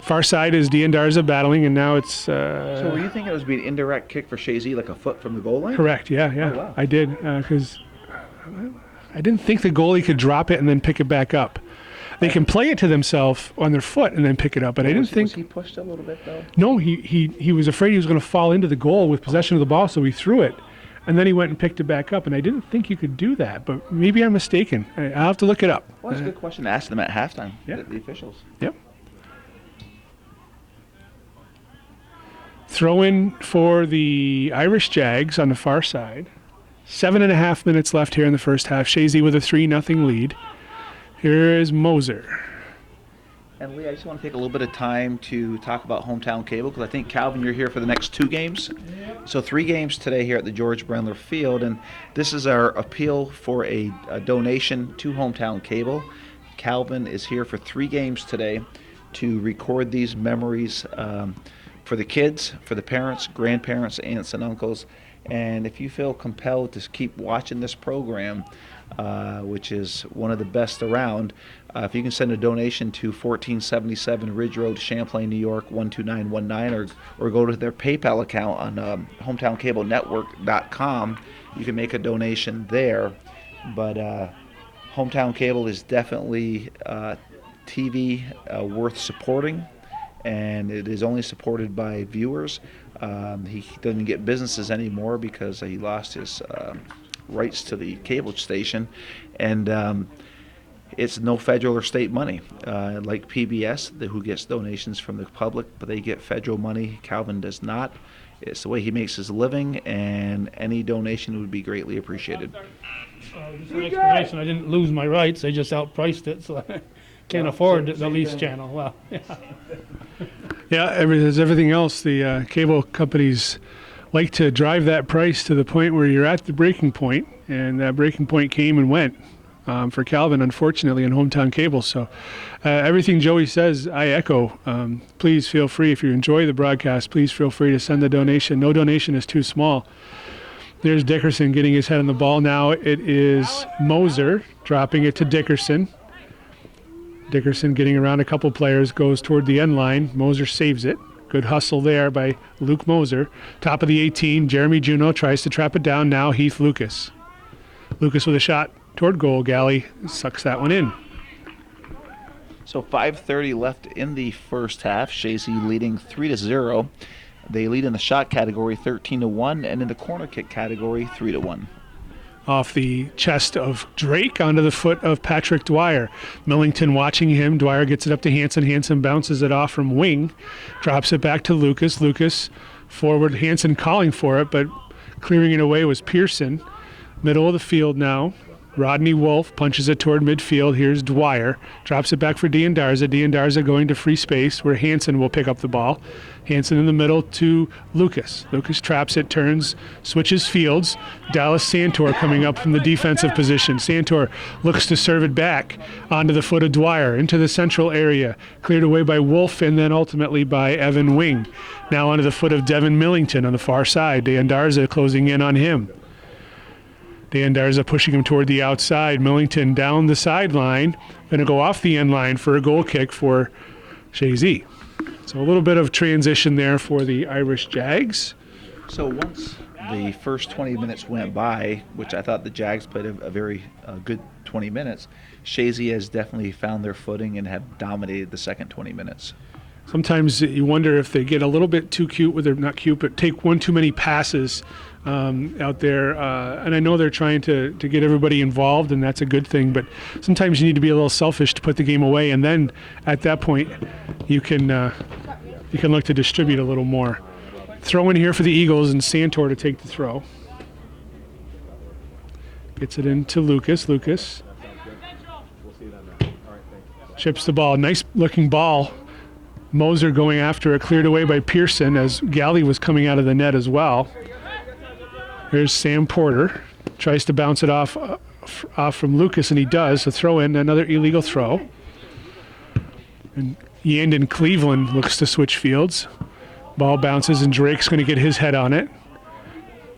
far side is D'Andarza battling, and now it's. So were you thinking it was being an indirect kick for Chazy, like a foot from the goal line? Correct. Yeah. Oh, wow. I did, because I didn't think the goalie could drop it and then pick it back up. They can play it to themselves on their foot and then pick it up, but I didn't think. Was he pushed a little bit though? No, he was afraid he was going to fall into the goal with possession of the ball, so he threw it, and then he went and picked it back up. And I didn't think you could do that, but maybe I'm mistaken. I'll have to look it up. Well, that's a good question to ask them at halftime. Yeah. The officials. Yep. Throw in for the Irish Jags on the far side. 7.5 minutes left here in the first half. Chazy with a 3-0 lead. Here is Moser. And Lee, I just want to take a little bit of time to talk about hometown cable because I think, Calvin, you're here for the next 2 games. So 3 games today here at the George Brendler Field, and this is our appeal for a donation to hometown cable. Calvin is here for 3 games today to record these memories for the kids, for the parents, grandparents, aunts, and uncles. And if you feel compelled to keep watching this program, which is one of the best around, if you can send a donation to 1477 Ridge Road, Champlain, New York 12919, or go to their PayPal account on hometowncablenetwork.com, you can make a donation there. But hometown cable is definitely TV worth supporting, and it is only supported by viewers. He doesn't get businesses anymore because he lost his rights to the cable station, and it's no federal or state money like PBS, who gets donations from the public, but they get federal money. Calvin does not. It's the way he makes his living, and any donation would be greatly appreciated. Just an explanation, I didn't lose my rights, they just outpriced it, so I can't afford the lease channel. Well, yeah. Yeah, as everything else, the cable companies like to drive that price to the point where you're at the breaking point, and that breaking point came and went for Calvin, unfortunately, in hometown cable. So everything Joey says, I echo. Please feel free, if you enjoy the broadcast, please feel free to send a donation. No donation is too small. There's Dickerson getting his head on the ball now. It is Moser dropping it to Dickerson. Dickerson getting around a couple players, goes toward the end line. Moser saves it. Good hustle there by Luke Moser. Top of the 18, Jeremy Juneau tries to trap it down. Now Heath Lucas. Lucas with a shot toward goal. Galley sucks that one in. So 5:30 left in the first half. Chazy leading 3-0. They lead in the shot category 13-1, and in the corner kick category 3-1. Off the chest of Drake onto the foot of Patrick Dwyer. Millington watching him. Dwyer gets it up to Hansen. Hansen bounces it off from wing. Drops it back to Lucas. Lucas forward. Hansen calling for it, but clearing it away was Pearson. Middle of the field now. Rodney Wolf punches it toward midfield. Here's Dwyer. Drops it back for D'Andarza. D'Andarza going to free space where Hansen will pick up the ball. Hansen in the middle to Lucas. Lucas traps it, turns, switches fields. Dallas Santor coming up from the defensive position. Santor looks to serve it back onto the foot of Dwyer into the central area. Cleared away by Wolf and then ultimately by Evan Wing. Now onto the foot of Devin Millington on the far side. D'Andarza closing in on him. D'Andarza pushing him toward the outside. Millington down the sideline. Going to go off the end line for a goal kick for Chazy. So a little bit of transition there for the Irish Jags. So once the first 20 minutes went by, which I thought the Jags played a very good 20 minutes, Chazy has definitely found their footing and have dominated the second 20 minutes. Sometimes you wonder if they get a little bit too cute with their, not cute, but take one too many passes out there. And I know they're trying to get everybody involved, and that's a good thing. But sometimes you need to be a little selfish to put the game away, and then at that point you can look to distribute a little more. Throw in here for the Eagles and Santor to take the throw. Gets it into Lucas. Lucas chips the ball. Nice looking ball. Moser going after it, cleared away by Pearson as Galley was coming out of the net as well. Here's Sam Porter. Tries to bounce it off from Lucas, and he does. A throw in, another illegal throw. And Yandon Cleveland looks to switch fields. Ball bounces, and Drake's going to get his head on it.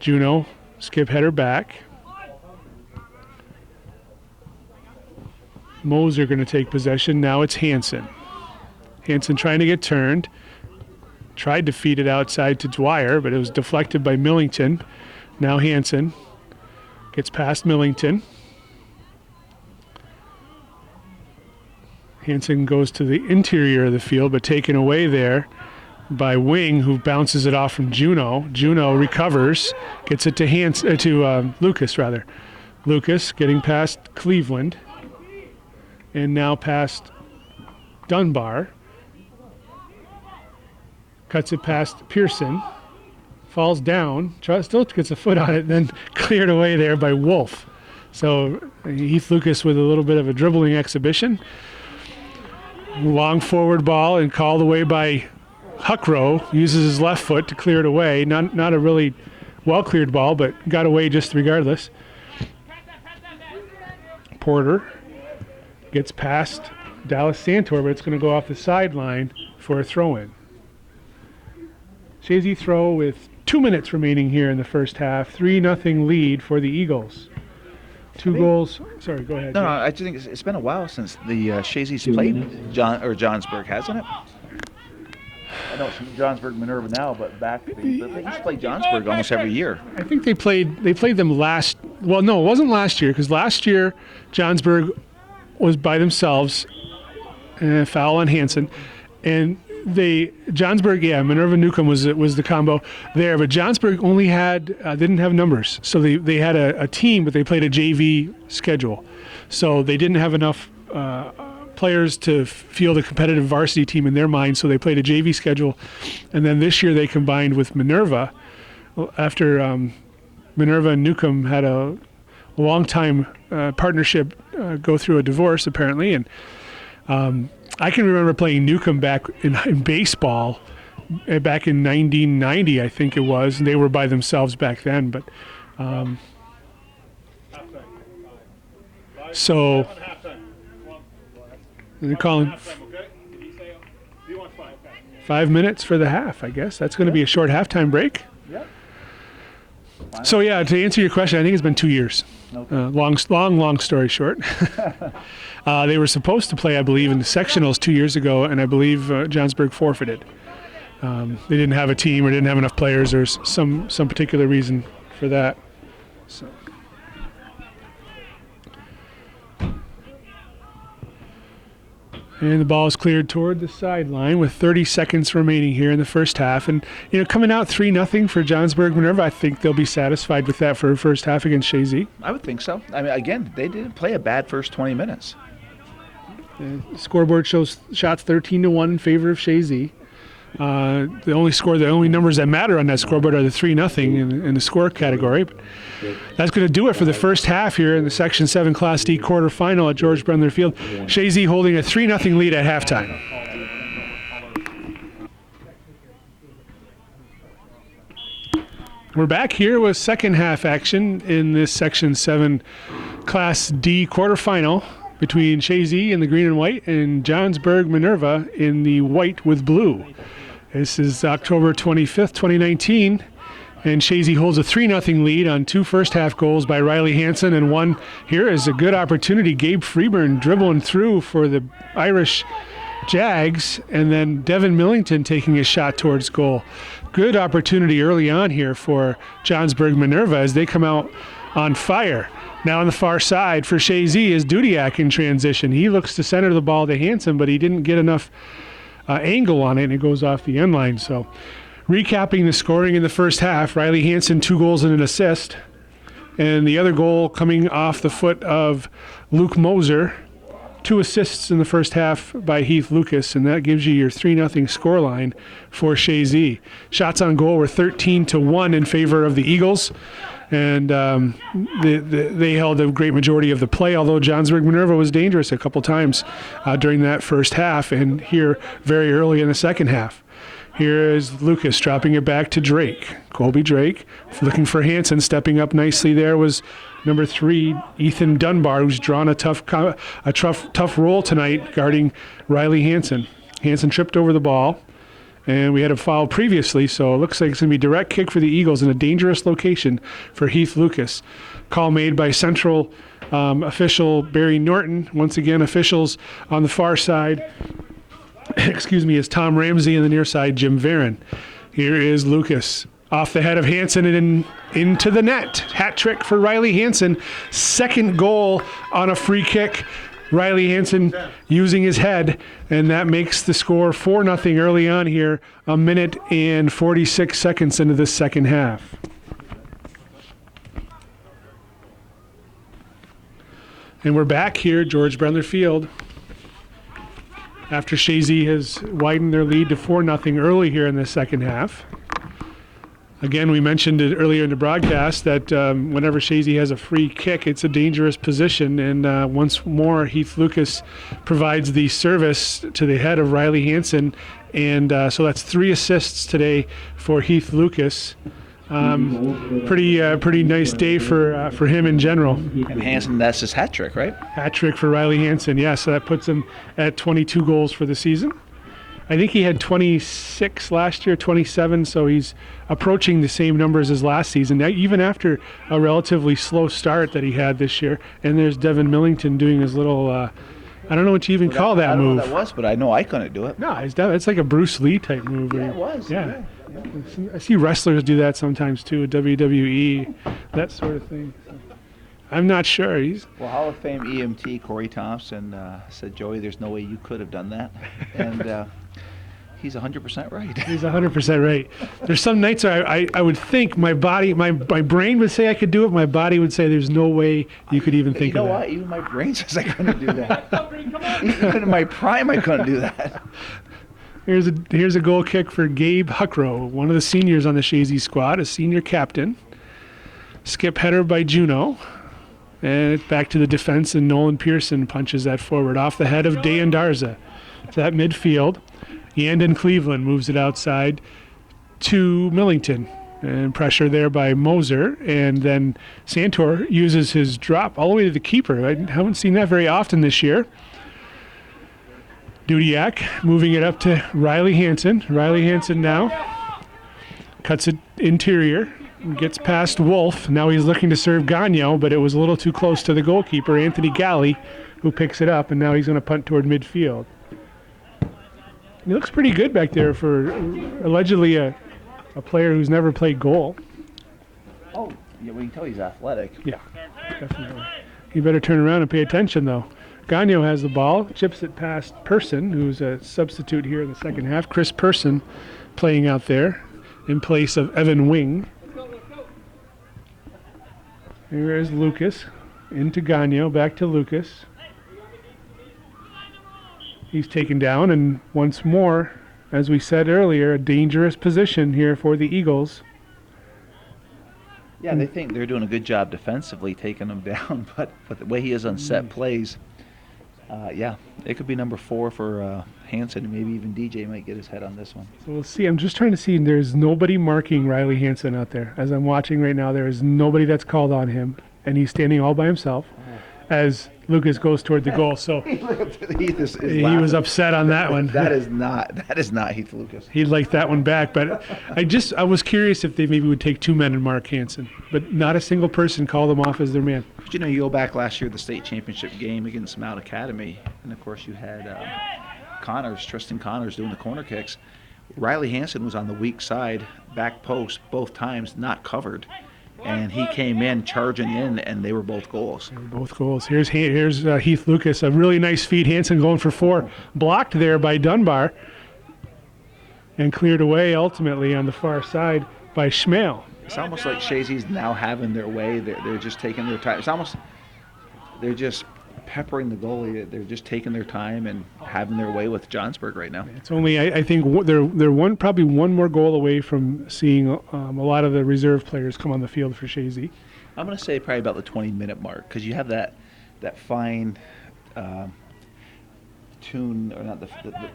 Juneau, skip header back. Moser going to take possession. Now it's Hansen. Hansen trying to get turned. Tried to feed it outside to Dwyer, but it was deflected by Millington. Now Hansen gets past Millington. Hansen goes to the interior of the field, but taken away there by Wing, who bounces it off from Juneau. Juneau recovers, gets it to Lucas rather. Lucas getting past Cleveland, and now past Dunbar. cuts it past Pearson, falls down, still gets a foot on it, then cleared away there by Wolf. So Heath Lucas with a little bit of a dribbling exhibition. Long forward ball and called away by Huckrow. Uses his left foot to clear it away. Not a really well cleared ball, but got away just regardless. Porter gets past Dallas Santor, but it's going to go off the sideline for a throw-in. Chazy throw with 2 minutes remaining here in the first half. 3-0 lead for the Eagles. Two goals. Sorry, go ahead. No, I just think it's been a while since the Chazy's 2 played minutes. Johnsburg, hasn't it? I know it's Johnsburg-Minerva now, but they used to play Johnsburg almost every year. I think they played them last. Well, no, it wasn't last year, because last year Johnsburg was by themselves, foul on Hansen, and Johnsburg, Minerva Newcomb was the combo there, but Johnsburg only didn't have numbers, so they had a team, but they played a JV schedule, so they didn't have enough players to field a competitive varsity team in their mind, so they played a JV schedule, and then this year they combined with Minerva after Minerva and Newcomb had a long time partnership go through a divorce apparently, and I can remember playing Newcomb back in baseball back in 1990, I think it was, and they were by themselves back then, but so they're calling 5 minutes for the half, I guess. That's going to be a short halftime break. Yep. So yeah, to answer your question, I think it's been 2 years. Okay. Long story short. They were supposed to play, I believe, in the sectionals 2 years ago, and I believe Johnsburg forfeited. They didn't have a team or didn't have enough players. There's some particular reason for that. So. And the ball is cleared toward the sideline with 30 seconds remaining here in the first half. And, coming out 3-0 for Johnsburg-Minerva, I think they'll be satisfied with that for the first half against Chazy. I would think so. I mean, again, they didn't play a bad first 20 minutes. The scoreboard shows shots 13-1 in favor of Chazy. The only numbers that matter on that scoreboard are the 3-0 in the score category. But that's going to do it for the first half here in the Section 7 Class D quarterfinal at George Brendler Field. Chazy holding a 3-0 lead at halftime. We're back here with second half action in this Section 7 Class D quarterfinal between Chazy in the green and white and Johnsburg-Minerva in the white with blue. This is October 25th, 2019, and Chazy holds a 3-0 lead on two first-half goals by Riley Hansen, and one here is a good opportunity. Gabe Freeburn dribbling through for the Irish Jags, and then Devin Millington taking a shot towards goal. Good opportunity early on here for Johnsburg-Minerva as they come out on fire. Now on the far side for Chazy is Dudiak in transition. He looks to center the ball to Hansen, but he didn't get enough angle on it, and it goes off the end line. So recapping the scoring in the first half, Riley Hansen 2 goals and an assist. And the other goal coming off the foot of Luke Moser. 2 assists in the first half by Heath Lucas, and that gives you your 3-0 scoreline for Chazy. Shots on goal were 13-1 in favor of the Eagles. And they held a great majority of the play, although Johnsburg-Minerva was dangerous a couple times during that first half, and here very early in the second half. Here is Lucas dropping it back to Drake. Colby Drake looking for Hansen. Stepping up nicely there was number 3, Ethan Dunbar, who's drawn a tough role tonight guarding Riley Hansen. Hansen tripped over the ball. And we had a foul previously, so it looks like it's going to be direct kick for the Eagles in a dangerous location for Heath Lucas. Call made by Central official Barry Norton. Once again, officials on the far side, is Tom Ramsey, and the near side, Jim Varon. Here is Lucas. Off the head of Hansen and into the net. Hat trick for Riley Hansen. Second goal on a free kick. Riley Hansen using his head, and that makes the score 4-0 early on here, 1 minute and 46 seconds into the second half. And we're back here at George Brendler Field. after Chazy has widened their lead to 4-0 early here in the second half. Again, we mentioned it earlier in the broadcast that whenever Chazy has a free kick, it's a dangerous position. And once more, Heath Lucas provides the service to the head of Riley Hansen. And so that's 3 assists today for Heath Lucas. Pretty nice day for him in general. And Hansen, that's his hat trick, right? Hat trick for Riley Hansen, yeah. So that puts him at 22 goals for the season. I think he had 26 last year, 27, so he's approaching the same numbers as last season, now, even after a relatively slow start that he had this year. And there's Devin Millington doing his little, I don't know what you even call that I don't move. know what that was, but I know I couldn't do it. No, it's like a Bruce Lee type move. Yeah, it was. Yeah. I see wrestlers do that sometimes too, WWE, that sort of thing. So, I'm not sure. Well, Hall of Fame EMT Corey Thompson said, Joey, there's no way you could have done that. And he's 100% right. He's 100% right. There's some nights I would think my brain would say I could do it. My body would say there's no way you could even think of that. You know what? Even my brain says I couldn't do that. Even in my prime, I couldn't do that. Here's a goal kick for Gabe Huckrow, one of the seniors on the Chazy squad, a senior captain. Skip header by Juno. And it's back to the defense, and Nolan Pearson punches that forward off the head of Dan Darza. To that midfield. Yandon Cleveland moves it outside to Millington. And pressure there by Moser. And then Santor uses his drop all the way to the keeper. I haven't seen that very often this year. Dudiak moving it up to Riley Hansen. Riley Hansen now cuts it interior. Gets past Wolf. Now he's looking to serve Gagnon, but it was a little too close to the goalkeeper, Anthony Galley, who picks it up, and now he's going to punt toward midfield. He looks pretty good back there for allegedly a player who's never played goal. Oh, yeah, we can tell he's athletic. Yeah, definitely. You better turn around and pay attention, though. Gagnon has the ball, chips it past Person, who's a substitute here in the second half. Chris Person playing out there in place of Evan Wing. Here is Lucas, into Gagnon, back to Lucas. He's taken down, and once more, as we said earlier, a dangerous position here for the Eagles. Yeah, they think they're doing a good job defensively taking him down, but the way he is on set plays, yeah, it could be number 4 for Hansen, and maybe even DJ might get his head on this one. So we'll see. I'm just trying to see. There's nobody marking Riley Hansen out there. As I'm watching right now, there is nobody that's called on him, and he's standing all by himself as Lucas goes toward the goal. So he was upset on that one. That is not Heath Lucas. He'd like that one back, but I was curious if they maybe would take 2 men and mark Hansen, but not a single person called him off as their man. But, you know, you go back last year, the state championship game against Mount Academy, and of course you had Tristan Connors doing the corner kicks. Riley Hansen was on the weak side, back post both times, not covered. And he came in, charging in, and they were both goals. They were both goals. Here's Heath Lucas, a really nice feed. Hansen going for 4. Blocked there by Dunbar. And cleared away ultimately on the far side by Schmale. It's almost like Chazy's now having their way. They're just taking their time. It's almost they're just peppering the goalie. They're just taking their time and having their way with Johnsburg right now. It's only, I think, they're probably one more goal away from seeing a lot of the reserve players come on the field for Chazy. I'm going to say probably about the 20-minute mark, because you have that fine tune, or not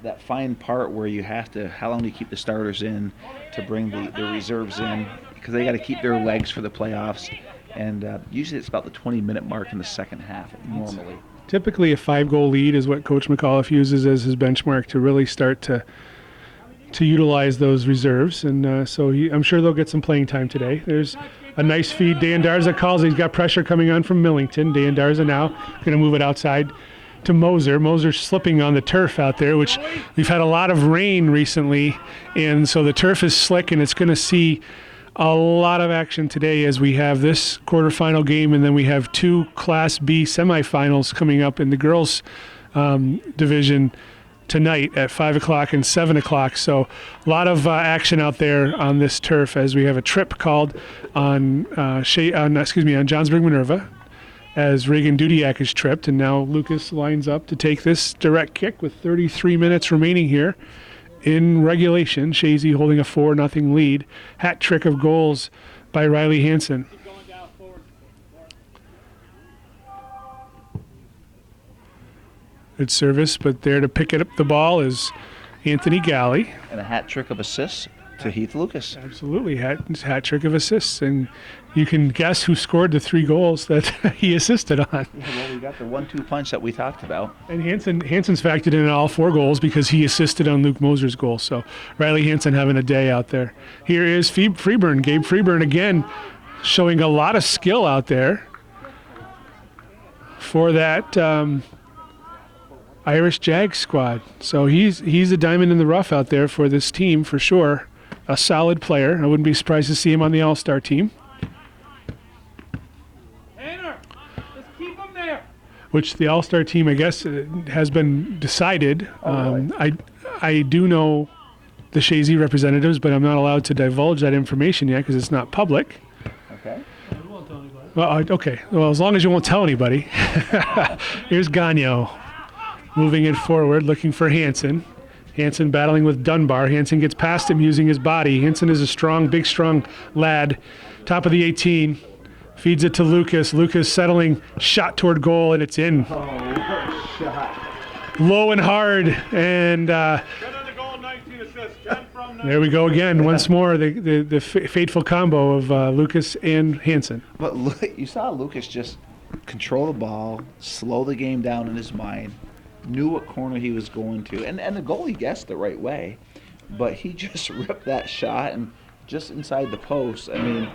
that fine part where you have to, how long do you keep the starters in to bring the reserves in, because they got to keep their legs for the playoffs. And usually it's about the 20-minute mark in the second half normally. Typically a 5-goal lead is what Coach McAuliffe uses as his benchmark to really start to utilize those reserves. And so I'm sure they'll get some playing time today. There's a nice feed. Dan Darza calls. He's got pressure coming on from Millington. Dan Darza now going to move it outside to Moser. Moser's slipping on the turf out there, which we've had a lot of rain recently. And so the turf is slick, and it's going to see a lot of action today as we have this quarterfinal game, and then we have 2 Class B semifinals coming up in the girls' division tonight at 5 o'clock and 7 o'clock. So a lot of action out there on this turf as we have a trip called on Johnsburg-Minerva. as Reagan Dudiak is tripped, and now Lucas lines up to take this direct kick with 33 minutes remaining here in regulation. Chazy holding a 4-0 lead. Hat trick of goals by Riley Hansen. Good service, but there to pick it up the ball is Anthony Galley. And a hat trick of assists to Heath Lucas. Absolutely, hat trick of assists, and you can guess who scored the 3 goals that he assisted on. Yeah, well, we got the 1-2 punch that we talked about. And Hansen's factored in all 4 goals because he assisted on Luke Moser's goal. So Riley Hansen having a day out there. Here is Freeburn, Gabe Freeburn again, showing a lot of skill out there for that Irish Jags squad. So he's a diamond in the rough out there for this team for sure. A solid player. I wouldn't be surprised to see him on the All-Star team. Tanner, just keep him there. Which the All-Star team, I guess, has been decided. I do know the Chazy representatives, but I'm not allowed to divulge that information yet because it's not public. Okay. We won't tell anybody. Well, okay. Well, as long as you won't tell anybody. Here's Gagnon moving it forward, looking for Hansen. Hansen battling with Dunbar. Hansen gets past him using his body. Hansen is a strong, big, strong lad. Top of the 18. Feeds it to Lucas. Lucas settling, shot toward goal, and it's in. Oh, what a shot. Low and hard. And 10 on the goal, 19 assists. 10 from 9. there we go again. Once more, the fateful combo of Lucas and Hansen. But look, you saw Lucas just control the ball, slow the game down in his mind, knew what corner he was going to, and the goalie guessed the right way, but he just ripped that shot and just inside the post. I mean,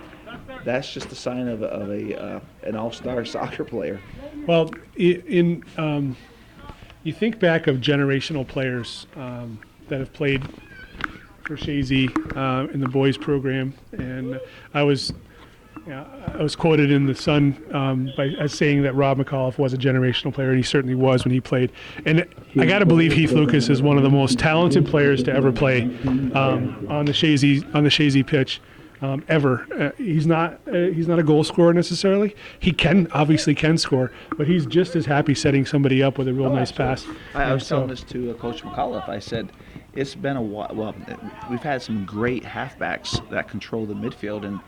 that's just a sign of an all-star soccer player. Well, you think back of generational players that have played for Chazy in the boys program, and I was quoted in the Sun as saying that Rob McAuliffe was a generational player, and he certainly was when he played. And I got to believe Heath Lucas is one of the most talented players to ever play on the Chazy pitch. Ever. He's not a goal scorer necessarily. He obviously can score, but he's just as happy setting somebody up with a real nice pass. I was telling this to Coach McAuliffe. I said, it's been a while. Well, we've had some great halfbacks that control the midfield, and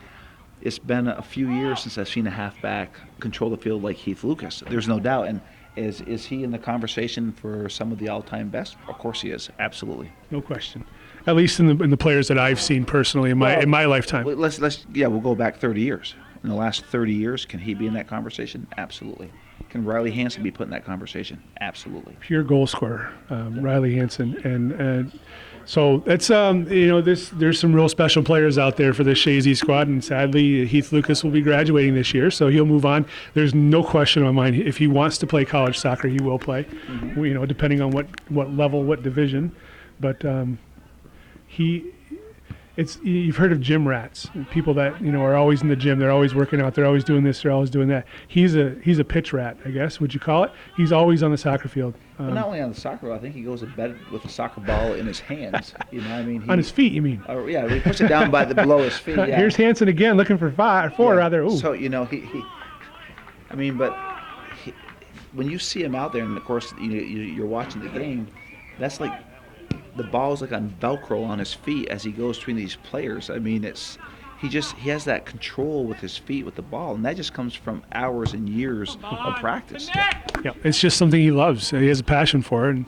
it's been a few years since I've seen a halfback control the field like Heath Lucas. There's no doubt. And is he in the conversation for some of the all-time best? Of course he is. Absolutely. No question. At least in the players that I've seen personally in my lifetime. We'll go back 30 years. In the last 30 years, can he be in that conversation? Absolutely. Can Riley Hansen be put in that conversation? Absolutely. Pure goal scorer, Riley Hansen, and so that's there's some real special players out there for the Chazy squad, and sadly Heath Lucas will be graduating this year, so he'll move on. There's no question in my mind if he wants to play college soccer, he will play. Mm-hmm. Depending on what level, what division, but you've heard of gym rats, people that are always in the gym, they're always working out, they're always doing this, they're always doing that. He's a pitch rat, I guess, would you call it? He's always on the soccer field. But not only on the soccer field, I think he goes to bed with a soccer ball in his hands. On his feet, you mean? Yeah, he puts it down below his feet. Yeah. Here's Hansen again, looking for four rather. Ooh. So when you see him out there, and of course you're watching the game, that's like the ball's like on Velcro on his feet as he goes between these players. I mean, he has that control with his feet with the ball, and that just comes from hours and years of practice. Yeah, it's just something he loves. He has a passion for it,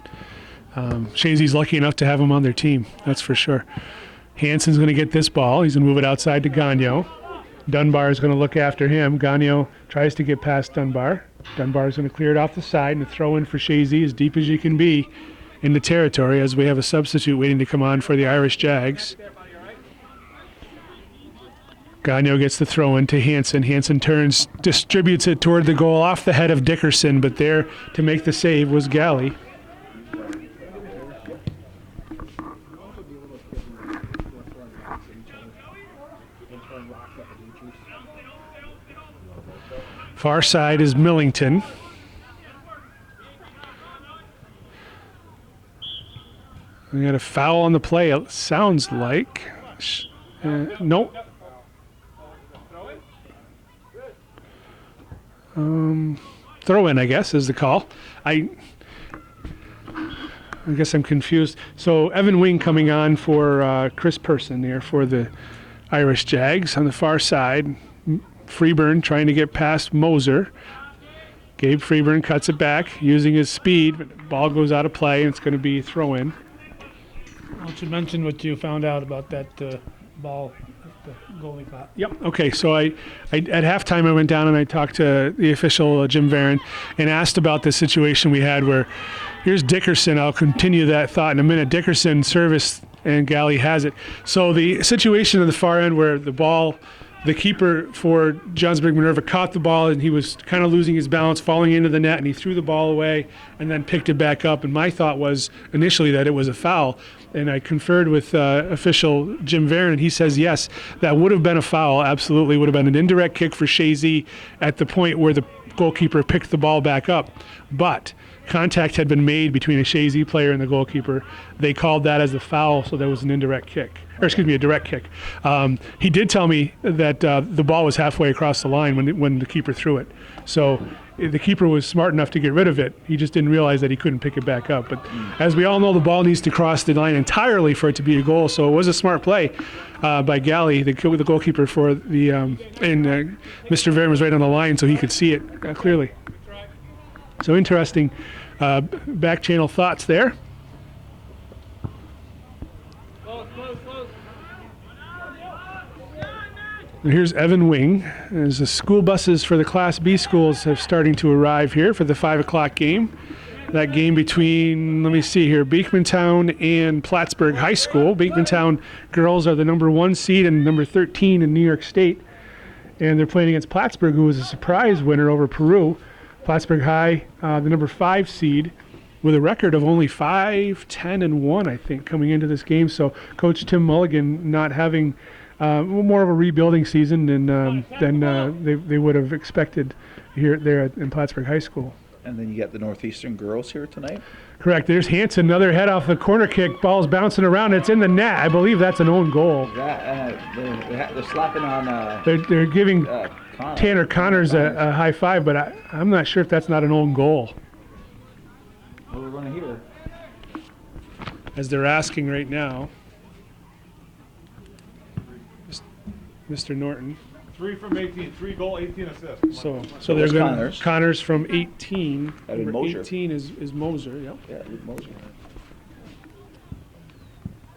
and Chazy's lucky enough to have him on their team. That's for sure. Hansen's going to get this ball. He's going to move it outside to Gagnon. Dunbar is going to look after him. Gagnon tries to get past Dunbar. Dunbar is going to clear it off the side and throw in for Chazy as deep as you can be in the territory, as we have a substitute waiting to come on for the Irish Jags. Gagnon gets the throw in to Hansen. Hansen turns, distributes it toward the goal off the head of Dickerson, but there to make the save was Galley. Far side is Millington. We got a foul on the play, it sounds like. Nope. Throw in, I guess, is the call. I guess I'm confused. So Evan Wing coming on for Chris Person there for the Irish Jags on the far side. Freeburn trying to get past Moser. Gabe Freeburn cuts it back using his speed, but the ball goes out of play and it's going to be throw in. Why don't you mention what you found out about that ball that the goalie caught? Yep. Okay. So I at halftime I went down and I talked to the official Jim Varon and asked about the situation we had where here's Dickerson. I'll continue that thought in a minute. Dickerson service and Galley has it. So the situation on the far end where the keeper for Johnsburg-Minerva caught the ball and he was kind of losing his balance, falling into the net, and he threw the ball away and then picked it back up. And my thought was initially that it was a foul. And I conferred with official Jim Varon, and he says, yes, that would have been a foul, absolutely would have been an indirect kick for Chazy at the point where the goalkeeper picked the ball back up. But contact had been made between a Chazy player and the goalkeeper. They called that as a foul, so there was an indirect kick. Or excuse me, a direct kick. He did tell me that the ball was halfway across the line when the keeper threw it. So the keeper was smart enough to get rid of it. He just didn't realize that he couldn't pick it back up. But as we all know, the ball needs to cross the line entirely for it to be a goal. So it was a smart play by Galley, the goalkeeper for the and Mr. Varon was right on the line so he could see it clearly. So interesting back channel thoughts there. And here's Evan Wing as the school buses for the Class B schools are starting to arrive here for the 5 o'clock game. That game between, let me see here, Beekmantown and Plattsburgh High School. Beekmantown girls are the number 1 seed and number 13 in New York State. And they're playing against Plattsburgh, who was a surprise winner over Peru. Plattsburgh High, the number 5 seed, with a record of only 5-10-1, I think, coming into this game. So Coach Tim Mulligan not having more of a rebuilding season than they would have expected there in Plattsburgh High School. And then you got the Northeastern girls here tonight. Correct. There's Hansen, another head off the corner kick. Ball's bouncing around. It's in the net. I believe that's an own goal. They're slapping on. They're giving Tanner Connors a high five, but I'm not sure if that's not an own goal. Well, we're going to hear. As they're asking right now. Mr. Norton. 3 from 18, 3 goal, 18 assists. So there's Connors. Connors from 18. That is Number Moser. 18 is Moser. Yep. Yeah, Luke Moser.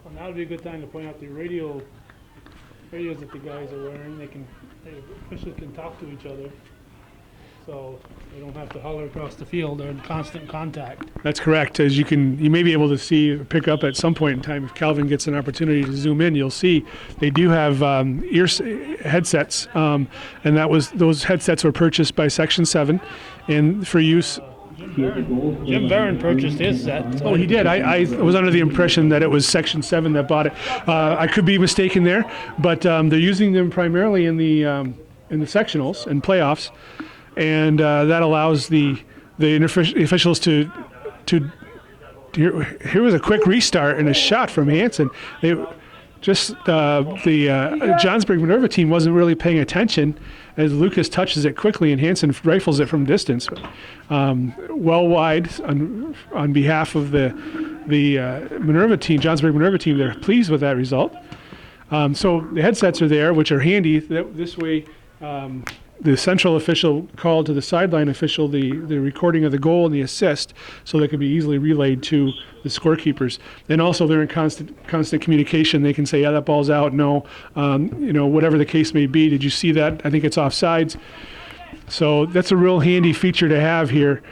Well, now would be a good time to point out the radios that the guys are wearing. The officials can talk to each other, so they don't have to holler across the field. They're in constant contact. That's correct. As you may be able to see, pick up at some point in time, if Calvin gets an opportunity to zoom in, you'll see they do have headsets, and those headsets were purchased by Section 7, and for use. Jim Varon purchased his set. Oh, he did. I was under the impression that it was Section 7 that bought it. I could be mistaken there, but they're using them primarily in the sectionals and playoffs, and that allows the officials to. Here was a quick restart and a shot from Hansen. The Johnsburg-Minerva team wasn't really paying attention as Lucas touches it quickly and Hansen rifles it from distance. Well wide on behalf of the Minerva team, Johnsburg-Minerva team. They're pleased with that result. So the headsets are there, which are handy. This way, the central official called to the sideline official the recording of the goal and the assist, so they can be easily relayed to the scorekeepers. And also they're in constant communication. They can say, yeah, that ball's out. No, whatever the case may be. Did you see that? I think it's offsides. So that's a real handy feature to have here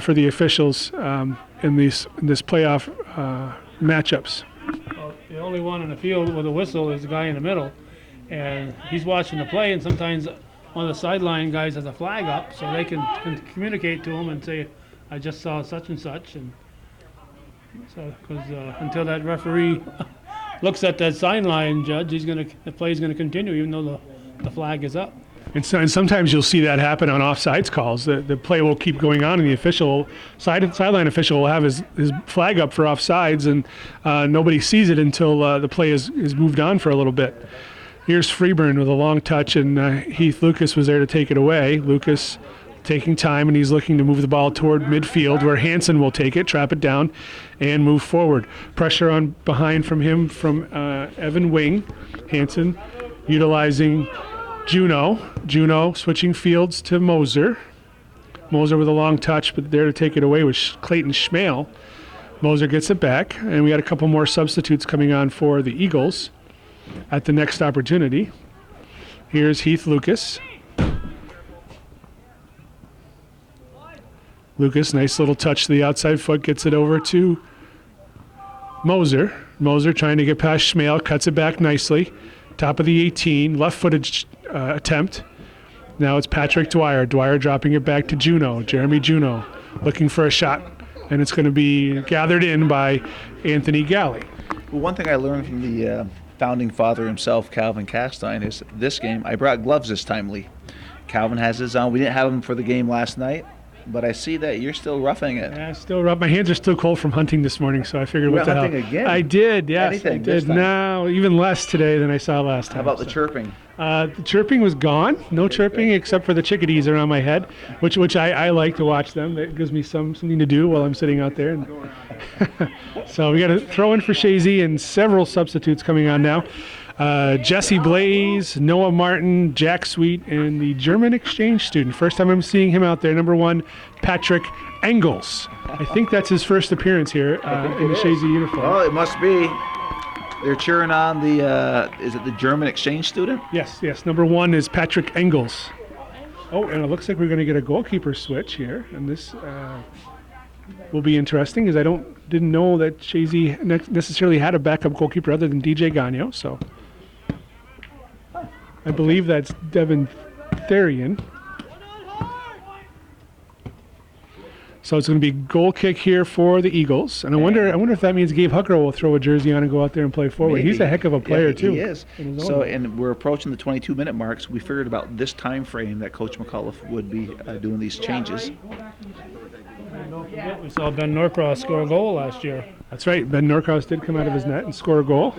for the officials in this playoff matchups. Well, the only one in the field with a whistle is the guy in the middle, and he's watching the play, and sometimes one of the sideline guys has a flag up, so they can communicate to him and say, I just saw such and such. And so, because until that referee looks at that sideline judge, the play is going to continue, even though the flag is up. And sometimes you'll see that happen on offsides calls. The play will keep going on, and the sideline official will have his flag up for offsides, and nobody sees it until the play is moved on for a little bit. Here's Freeburn with a long touch, and Heath Lucas was there to take it away. Lucas taking time, and he's looking to move the ball toward midfield where Hansen will take it, trap it down, and move forward. Pressure on behind from him from Evan Wing. Hansen utilizing Juno. Juno switching fields to Moser. Moser with a long touch, but there to take it away was Clayton Schmale. Moser gets it back, and we got a couple more substitutes coming on for the Eagles at the next opportunity. Here's Heath Lucas. Lucas, nice little touch to the outside foot, gets it over to Moser. Moser trying to get past Schmale, cuts it back nicely. Top of the 18, left-footed attempt. Now it's Patrick Dwyer. Dwyer dropping it back to Juno. Jeremy Juno looking for a shot, and it's going to be gathered in by Anthony Galley. Well, one thing I learned from the founding father himself, Calvin Castine, is this game, I brought gloves this time, Lee. Calvin has his on. We didn't have them for the game last night, but I see that you're still roughing it. Yeah, still rough. My hands are still cold from hunting this morning, so I figured You what the went hell. hunting again? I did, yes. Anything I this did. time? No, even less today than I saw last time. How about the so. chirping? The chirping was gone. No chirping except for the chickadees around my head, which I like to watch them. It gives me something to do while I'm sitting out there. So we got to throw in for Chazy and several substitutes coming on now. Jesse Blaze, Noah Martin, Jack Sweet, and the German exchange student. First time I'm seeing him out there, number 1, Patrick Engels. I think that's his first appearance here in the Chazy uniform. Well, it must be. They're cheering on the, is it the German exchange student? Yes, number 1 is Patrick Engels. Oh, and it looks like we're going to get a goalkeeper switch here, and this will be interesting because I didn't know that Chazy necessarily had a backup goalkeeper other than DJ Gagno, so I believe that's Devin Therian. So it's going to be goal kick here for the Eagles, and I wonder if that means Gabe Hucker will throw a jersey on and go out there and play forward. Maybe. He's a heck of a player Yeah, too. He is. So, and we're approaching the 22-minute mark, so we figured about this time frame that Coach McAuliffe would be doing these changes. Don't forget, we saw Ben Norcross score a goal last year. That's right. Ben Norcross did come out of his net and score a goal.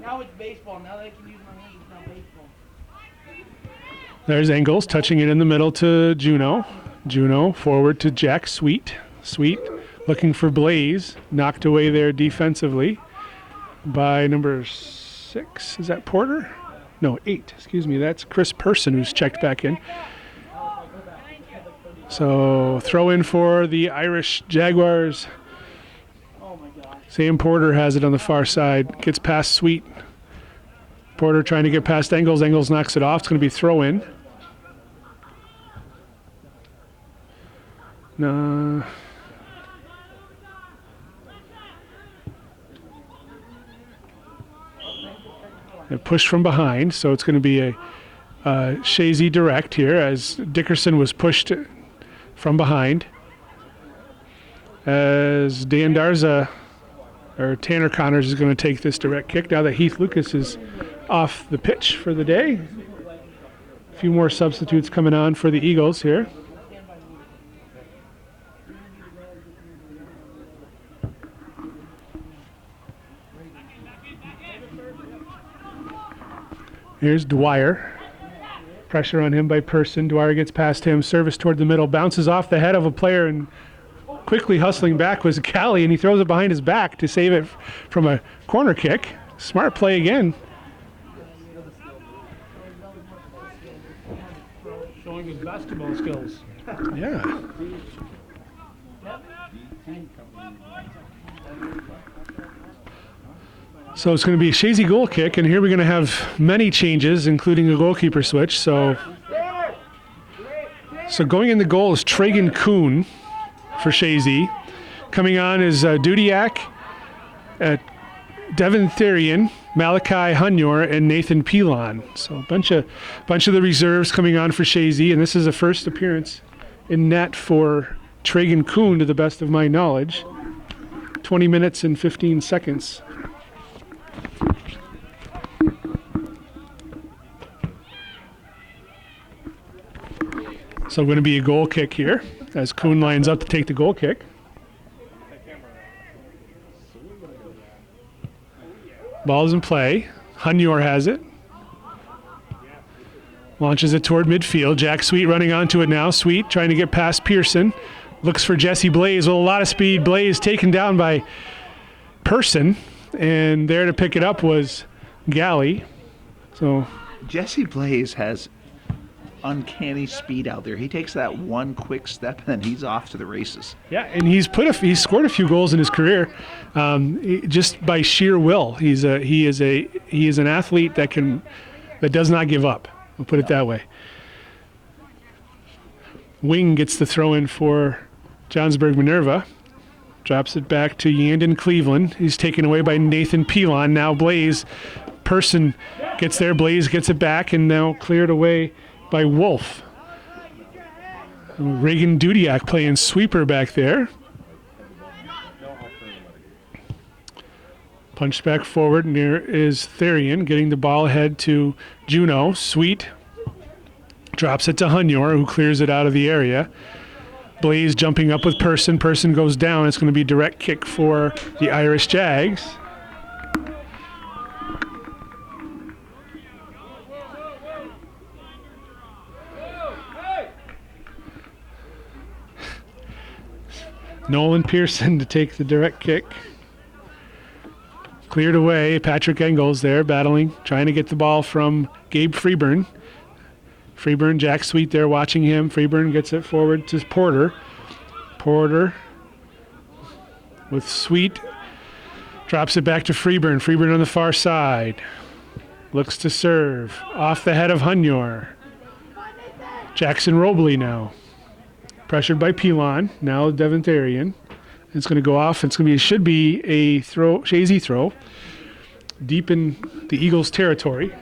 Now it's baseball. Now they can use my hands. Now baseball. There's Engels touching it in the middle to Juno. Juno forward to Jack Sweet. Sweet looking for Blaze. Knocked away there defensively by number 6. Is that Porter? No, 8. Excuse me. That's Chris Person who's checked back in. So throw in for the Irish Jaguars. Sam Porter has it on the far side. Gets past Sweet. Porter trying to get past Engels. Engels knocks it off. It's going to be throw in. No. They push from behind, so it's going to be a Chazy direct here as Dickerson was pushed from behind. As Dan Darza, or Tanner Connors, is going to take this direct kick now that Heath Lucas is off the pitch for the day. A few more substitutes coming on for the Eagles here. Here's Dwyer. Pressure on him by Person. Dwyer gets past him. Service toward the middle. Bounces off the head of a player, and quickly hustling back was Callie, and he throws it behind his back to save it from a corner kick. Smart play again. Showing his basketball skills. Yeah. So it's going to be a Chazy goal kick, and here we're going to have many changes, including a goalkeeper switch. So going in the goal is Tragan Kuhn for Chazy. Coming on is Dudiak, Devin Therian, Malachi Hunyor, and Nathan Pilon. So a bunch of the reserves coming on for Chazy, and this is a first appearance in net for Tragan Kuhn, to the best of my knowledge. 20 minutes and 15 seconds. So going to be a goal kick here as Kuhn lines up to take the goal kick. Ball's in play. Hunyor has it. Launches it toward midfield. Jack Sweet running onto it now. Sweet trying to get past Pearson. Looks for Jesse Blaze with a lot of speed. Blaze taken down by Person. And there to pick it up was Galley. So Jesse Blaze has uncanny speed out there. He takes that one quick step and then he's off to the races. yeah, and he's scored a few goals in his career, just by sheer will. He is an athlete that does not give up. We'll put it that way. Wing gets the throw in for Johnsburg-Minerva. Drops it back to Yandon Cleveland. He's taken away by Nathan Pilon. Now Blaze. Person gets there. Blaze gets it back and now cleared away by Wolf. Reagan Dudiak playing sweeper back there. Punched back forward, and there is Therian getting the ball ahead to Juno. Sweet drops it to Hunyor, who clears it out of the area. Blaze jumping up with Person. Person goes down. It's going to be a direct kick for the Irish Jags. Nolan Pearson to take the direct kick. Cleared away. Patrick Engels there battling, trying to get the ball from Gabe Freeburn. Freeburn, Jack Sweet there watching him. Freeburn gets it forward to Porter. Porter with Sweet. Drops it back to Freeburn. Freeburn on the far side. Looks to serve. Off the head of Hunyor. Jackson Robley now. Pressured by Pilon. Now Devin Therian. It's going to go off. Should be a throw, Chazy throw, deep in the Eagles' territory.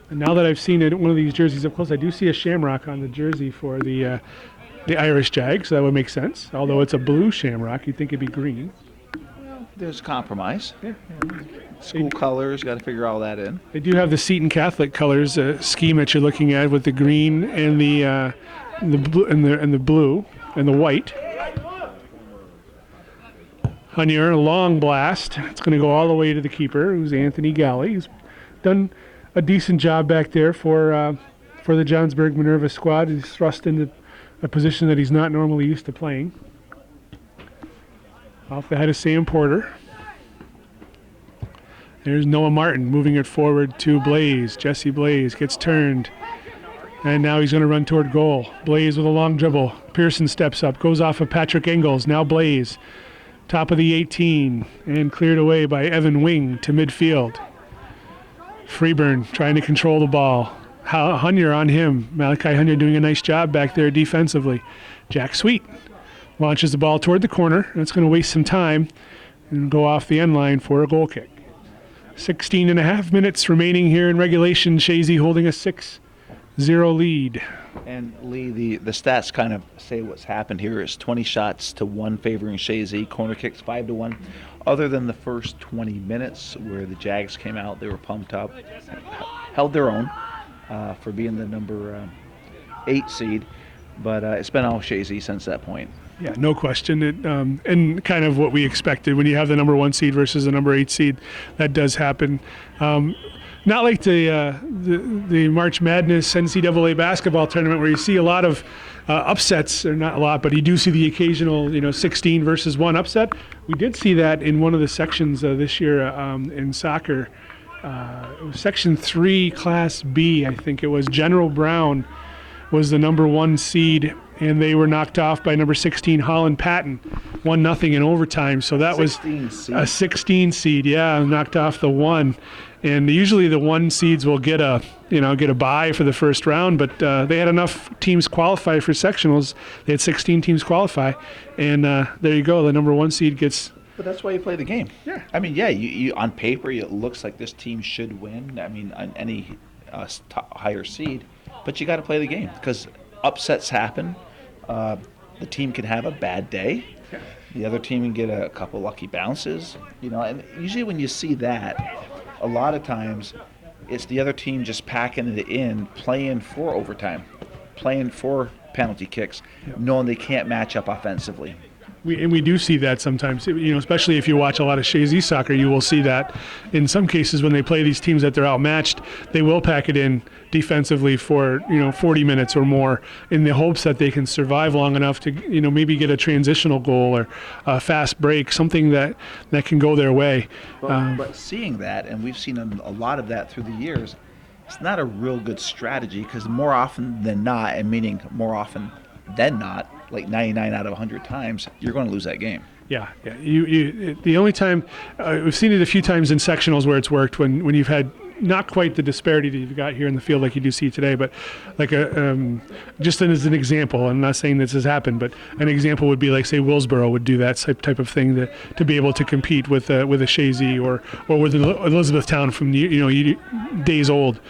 And now that I've seen one of these jerseys up close, I do see a shamrock on the jersey for the Irish Jags. So that would make sense. Although it's a blue shamrock, you'd think it'd be green. There's compromise. Yeah. School colors, got to figure all that in. They do have the Seton Catholic colors scheme that you're looking at with the green and the blue and the white. Hunyor, a long blast. It's going to go all the way to the keeper, who's Anthony Galley. He's done a decent job back there for the Johnsburg-Minerva squad. He's thrust into a position that he's not normally used to playing. Off the head of Sam Porter. There's Noah Martin moving it forward to Blaze. Jesse Blaze gets turned. And now he's going to run toward goal. Blaze with a long dribble. Pearson steps up, goes off of Patrick Engels. Now Blaze, top of the 18, and cleared away by Evan Wing to midfield. Freeburn trying to control the ball. Hunyor on him. Malachi Hunyor doing a nice job back there defensively. Jack Sweet launches the ball toward the corner, and it's going to waste some time and go off the end line for a goal kick. 16 and a half minutes remaining here in regulation. Chazy holding a 6-0 lead. And Lee, the stats kind of say what's happened here is 20 shots to 1 favoring Chazy, corner kicks 5-1. Other than the first 20 minutes where the Jags came out, they were pumped up, held their own for being the number 8 seed. But it's been all Chazy since that point. Yeah, no question. And kind of what we expected when you have the number 1 seed versus the number 8 seed, that does happen. Not like the March Madness NCAA basketball tournament where you see a lot of upsets, or not a lot, but you do see the occasional 16 versus 1 upset. We did see that in one of the sections this year in soccer. It was Section 3, Class B, I think it was. General Brown was the number 1 seed, and they were knocked off by number 16 Holland Patton, 1-0 in overtime. So that was a 16 seed, knocked off the 1. And usually the 1 seeds will get a bye for the first round, but they had enough teams qualify for sectionals. They had 16 teams qualify, and there you go. The number 1 seed gets. But that's why you play the game. Yeah. I mean, you on paper it looks like this team should win. I mean, on any higher seed, but you got to play the game because upsets happen. The team can have a bad day. The other team can get a couple lucky bounces. And usually when you see that, a lot of times it's the other team just packing it in, playing for overtime, playing for penalty kicks, knowing they can't match up offensively. We do see that sometimes, especially if you watch a lot of Chazy soccer, you will see that in some cases when they play these teams that they're outmatched, they will pack it in defensively for 40 minutes or more in the hopes that they can survive long enough to maybe get a transitional goal or a fast break, something that can go their way. But seeing that, and we've seen a lot of that through the years, it's not a real good strategy because more often than not, and meaning more often than not, like 99 out of 100 times, you're going to lose that game. Yeah. The only time we've seen it a few times in sectionals where it's worked when you've had not quite the disparity that you've got here in the field like you do see today, but like just as an example, I'm not saying this has happened, but an example would be like, say, Willsboro would do that type of thing to be able to compete with a Chazy or with Elizabethtown from days old.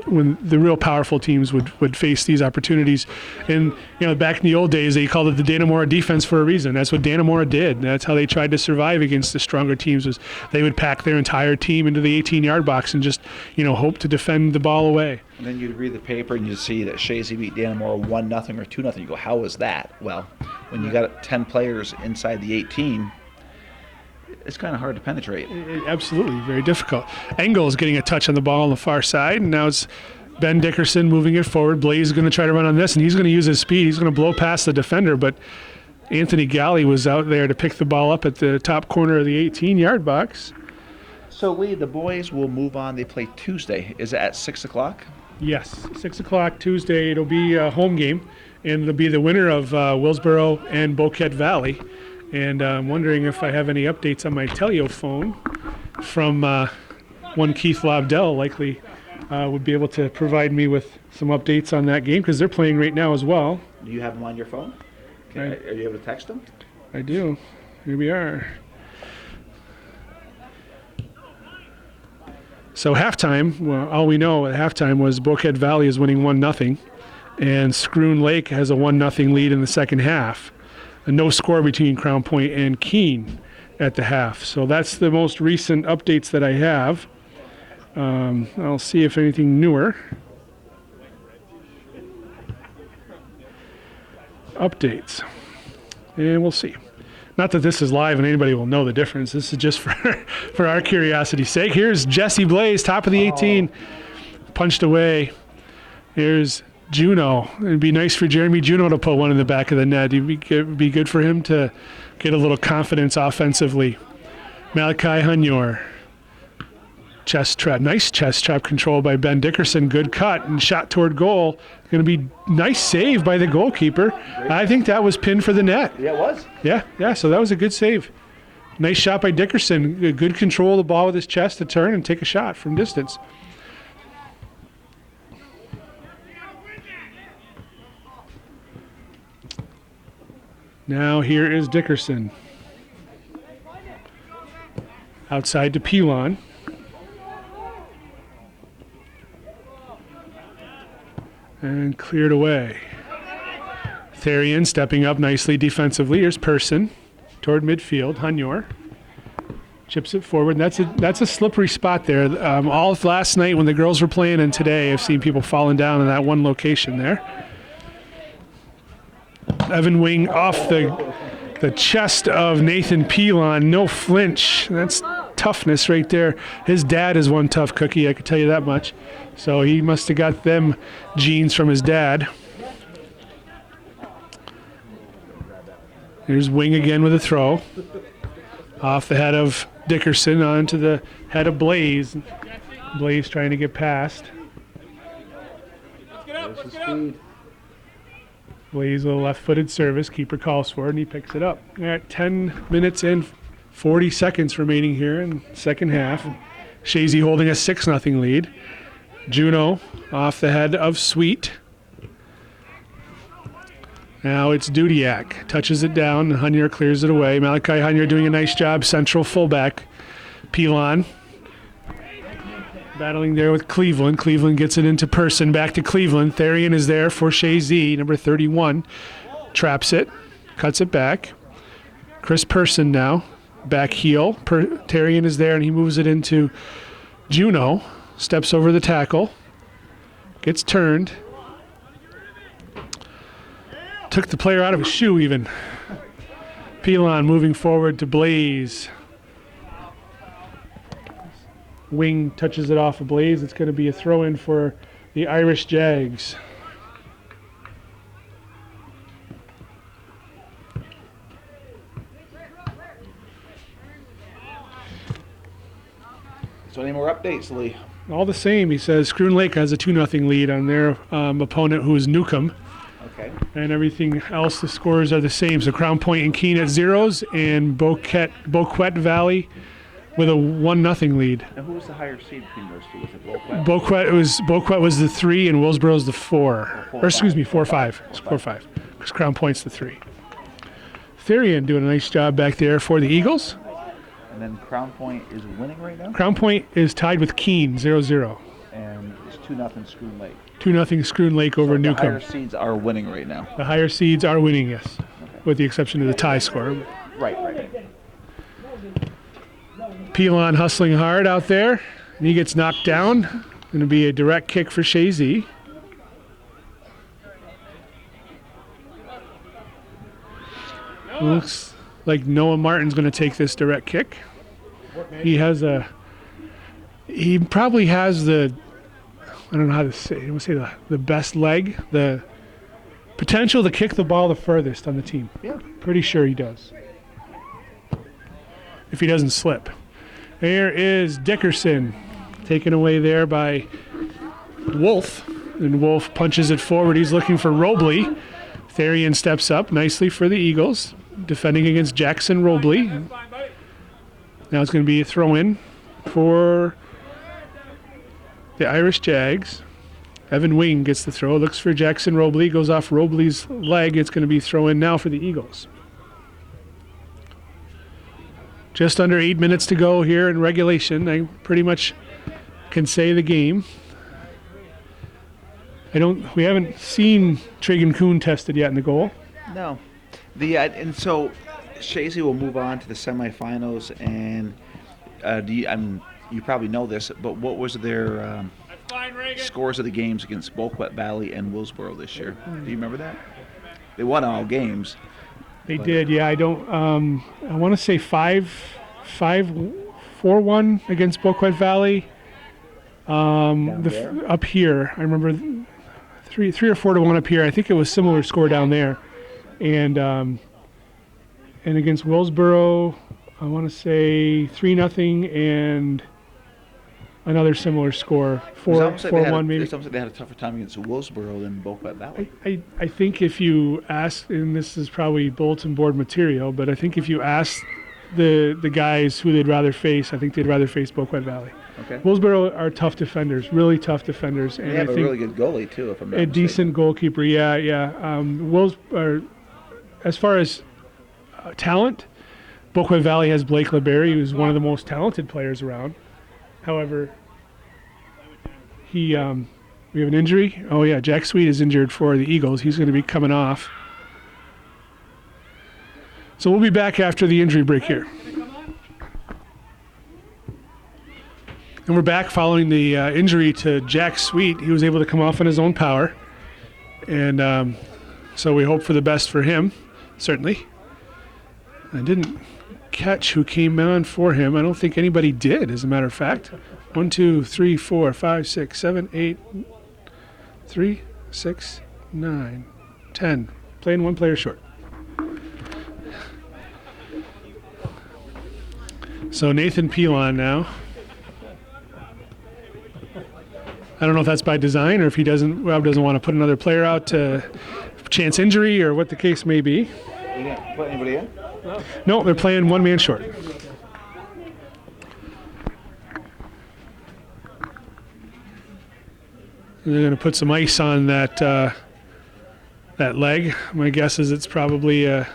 When the real powerful teams would face these opportunities. And, back in the old days, they called it the Dannemora defense for a reason. That's what Dannemora did. That's how they tried to survive against the stronger teams, was they would pack their entire team into the 18-yard box and just, hope to defend the ball away. And then you'd read the paper and you'd see that Chazy beat Dannemora 1-0 or 2-0. You go, how was that? Well, when you got 10 players inside the 18, it's kind of hard to penetrate. Absolutely, very difficult. Engel is getting a touch on the ball on the far side, and now it's Ben Dickerson moving it forward. Blaze is going to try to run on this, and he's going to use his speed. He's going to blow past the defender, but Anthony Galley was out there to pick the ball up at the top corner of the 18-yard box. So, Lee, the boys will move on. They play Tuesday. Is it at 6 o'clock? Yes, 6 o'clock Tuesday. It'll be a home game, and it'll be the winner of Willsboro and Boquet Valley. And I'm wondering if I have any updates on my telephone from one Keith Lobdell. Likely would be able to provide me with some updates on that game because they're playing right now as well. Do you have them on your phone? Are you able to text them? I do. Here we are. So halftime, well, all we know at halftime was Boquet Valley is winning 1-0, and Scroon Lake has a 1-0 lead in the second half. No score between Crown Point and Keene at the half. So that's the most recent updates that I have. I'll see if anything newer. Updates. And we'll see. Not that this is live and anybody will know the difference. This is just for our curiosity's sake. Here's Jesse Blaze, top of the 18. Punched away. Here's Juno. It'd be nice for Jeremy Juno to put one in the back of the net. It'd be good for him to get a little confidence offensively. Malachi Hunyor. Chest trap. Nice chest trap control by Ben Dickerson. Good cut and shot toward goal. Going to be nice save by the goalkeeper. I think that was pinned for the net. Yeah, it was. Yeah, so that was a good save. Nice shot by Dickerson. Good control of the ball with his chest to turn and take a shot from distance. Now here is Dickerson. Outside to Pilon. And cleared away. Therian stepping up nicely defensively. Here's Person toward midfield. Hunyor chips it forward. That's a slippery spot there. All last night when the girls were playing and today, I've seen people falling down in that one location there. Evan Wing off the chest of Nathan Pilon. No flinch. That's toughness right there. His dad is one tough cookie, I can tell you that much. So he must have got them genes from his dad. Here's Wing again with a throw. Off the head of Dickerson onto the head of Blaze. Blaze trying to get past. Let's get up. Blaze with a left-footed service. Keeper calls for it, and he picks it up. At 10 minutes and 40 seconds remaining here in the second half. Chazy holding a 6-0 lead. Juno off the head of Sweet. Now it's Dudiak. Touches it down, and Hunyor clears it away. Malachi Hunyor doing a nice job, central fullback. Pilon battling there with Cleveland. Cleveland gets it into Person. Back to Cleveland. Therian is there for Chazy, number 31. Traps it. Cuts it back. Chris Person now. Back heel. Therian is there, and he moves it into Juno. Steps over the tackle. Gets turned. Took the player out of his shoe even. Pilon moving forward to Blaze. Wing touches it off of Blaze. It's going to be a throw-in for the Irish Jags. So any more updates, Lee? All the same, he says Scroon Lake has a 2-0 lead on their opponent, who is Newcomb. Okay. And everything else, the scores are the same. So Crown Point and Keene at 0s, and Boquet Valley with a 1-0 lead. And who was the higher seed between those two? Was it Boquet? Boquet was the 3 and Willsboro's the 4. Or Or excuse me, 4-5. 4-5. 4-5. Because Crown Point's the 3. Therian doing a nice job back there for the Eagles. And then Crown Point is winning right now? Crown Point is tied with Keene, 0-0. And it's 2-0 Scroon Lake. 2-0 Scroon Lake over The Newcomb. higher seeds are winning right now. The higher seeds are winning, yes, with the exception of the tie score. Right. Pilon hustling hard out there, and he gets knocked down. Going to be a direct kick for Chazy. Looks like Noah Martin's going to take this direct kick. He probably has the, I don't know how to say, I would say the best leg, the potential to kick the ball the furthest on the team. Yeah. Pretty sure he does. If he doesn't slip. There is Dickerson, taken away there by Wolf. And Wolf punches it forward. He's looking for Robley. Therian steps up nicely for the Eagles, defending against Jackson Robley. Now it's going to be a throw-in for the Irish Jags. Evan Wing gets the throw, looks for Jackson Robley, goes off Robley's leg. It's going to be throw-in now for the Eagles. Just under 8 minutes to go here in regulation. I pretty much can say the game. We haven't seen Tragan Kuhn tested yet in the goal. No. And so Chazy will move on to the semifinals, and you probably know this, but what was their scores of the games against Boquet Valley and Willsboro this year? Do you remember that? They won all games. They did, yeah. I want to say 4-1 against Boquet Valley. Up here, I remember 3 or 4-1 up here. I think it was similar score down there, and against Willsboro, I want to say 3-0 and another similar score, 4-1 maybe. It's almost like they had a tougher time against Willsboro than Boquet Valley. I think if you ask, and this is probably bulletin board material, but I think if you ask the guys who they'd rather face, I think they'd rather face Boquet Valley. Okay. Willsboro are tough defenders, really tough defenders. They And have I a think really good goalie, too, if I'm not a mistaken. decent goalkeeper, yeah. As far as talent, Boquet Valley has Blake LeBerry, who's one of the most talented players around. However, we have an injury. Oh, yeah, Jack Sweet is injured for the Eagles. He's going to be coming off. So we'll be back after the injury break here. And we're back following the injury to Jack Sweet. He was able to come off on his own power. And so we hope for the best for him, certainly. I didn't catch who came on for him. I don't think anybody did, as a matter of fact. 1, 2, 3, 4, 5, 6, 7, 8, 3, 6, 9, 10. Playing one player short. So Nathan Pilon now. I don't know if that's by design or if Rob doesn't want to put another player out to chance injury or what the case may be. You gonna put anybody in? No, they're playing one man short. They're going to put some ice on that leg. My guess is it's probably a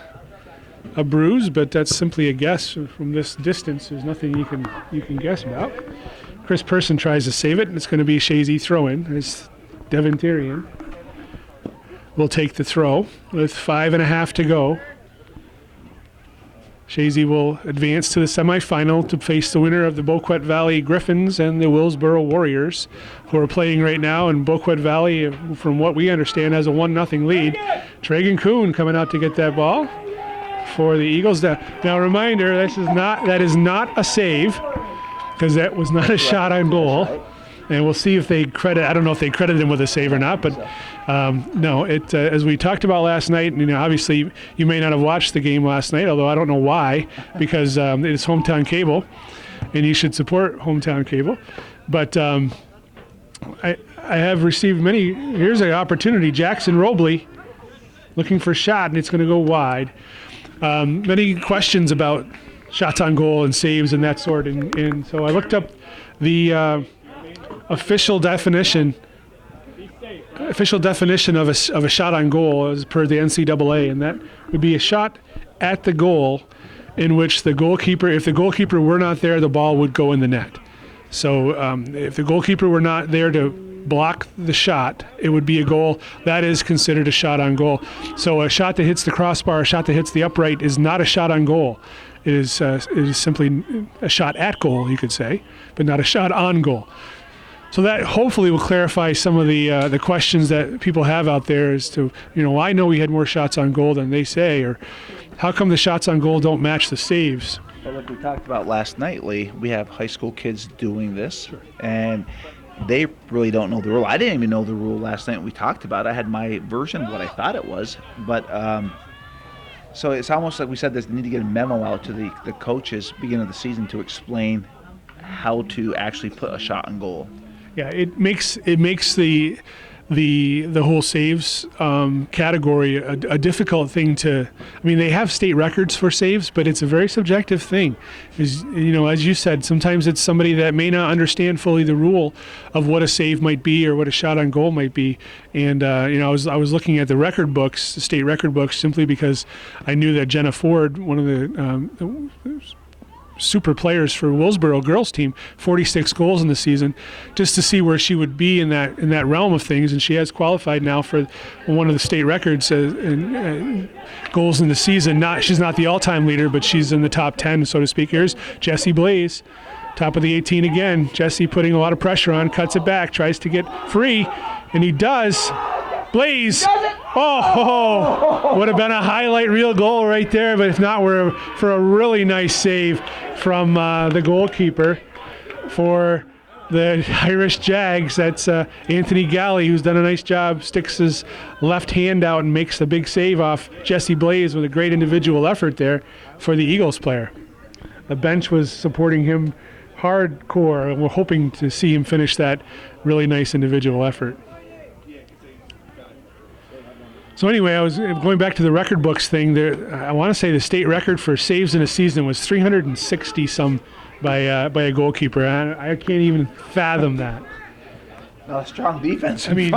bruise, but that's simply a guess from this distance. There's nothing you can guess about. Chris Person tries to save it, and it's going to be a Chazy throw-in. As Devin Therian will take the throw with 5.5 to go. Chazy will advance to the semifinal to face the winner of the Boquet Valley Griffins and the Willsboro Warriors, who are playing right now. And Boquet Valley, from what we understand, has a 1-0 lead. Tragan Kuhn coming out to get that ball for the Eagles. Now, reminder, that is not a save, because that was not a shot on goal. And we'll see if they credit. I don't know if they credit him with a save or not, but no. It as we talked about last night. And, obviously you may not have watched the game last night, although I don't know why, because it's hometown cable, and you should support hometown cable. But I have received many. Here's an opportunity. Jackson Robley looking for a shot, and it's going to go wide. Many questions about shots on goal and saves and that sort, and so I looked up the official definition of a shot on goal as per the NCAA, and that would be a shot at the goal in which the goalkeeper, if the goalkeeper were not there, the ball would go in the net. So if the goalkeeper were not there to block the shot, it would be a goal. That is considered a shot on goal. So a shot that hits the crossbar, a shot that hits the upright is not a shot on goal. It is simply a shot at goal, you could say, but not a shot on goal. So that hopefully will clarify some of the questions that people have out there as to, I know we had more shots on goal than they say, or how come the shots on goal don't match the saves? Well, like we talked about last night, Lee, we have high school kids doing this, and they really don't know the rule. I didn't even know the rule last night we talked about it. I had my version of what I thought it was, but so it's almost like we said, this need to get a memo out to the coaches beginning of the season to explain how to actually put a shot on goal. Yeah, it makes the whole saves category a difficult thing to. I mean, they have state records for saves, but it's a very subjective thing. As you said, sometimes it's somebody that may not understand fully the rule of what a save might be or what a shot on goal might be. And I was looking at the record books, the state record books, simply because I knew that Jenna Ford, one of the super players for Willsboro girls team, 46 goals in the season, just to see where she would be in that realm of things. And she has qualified now for one of the state records in goals in the season. She's not the all-time leader, but she's in the top 10, so to speak. Here's Jesse Blaze, top of the 18 again. Jesse putting a lot of pressure on, cuts it back, tries to get free, and he does. Blaze. Oh, would have been a highlight reel goal right there, but if not, we're for a really nice save from the goalkeeper for the Irish Jags. That's Anthony Galley, who's done a nice job, sticks his left hand out and makes the big save off Jesse Blaze with a great individual effort there for the Eagles player. The bench was supporting him hardcore, and we're hoping to see him finish that really nice individual effort. So anyway, I was going back to the record books thing. I want to say the state record for saves in a season was 360 some by a goalkeeper. I can't even fathom that. A strong defense. I mean,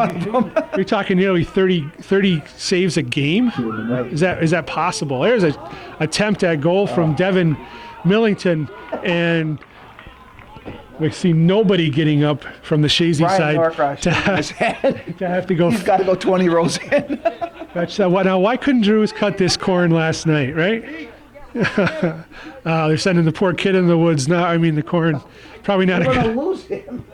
you're talking nearly 30 saves a game. Is that possible? There's an attempt at goal from Devin Millington, and we see nobody getting up from the Chazy side to have to go. He's got to go 20 rows in. Now, why couldn't Drews cut this corn last night, right? They're sending the poor kid in the woods now. I mean, the corn. Probably not We're a going good. to lose him.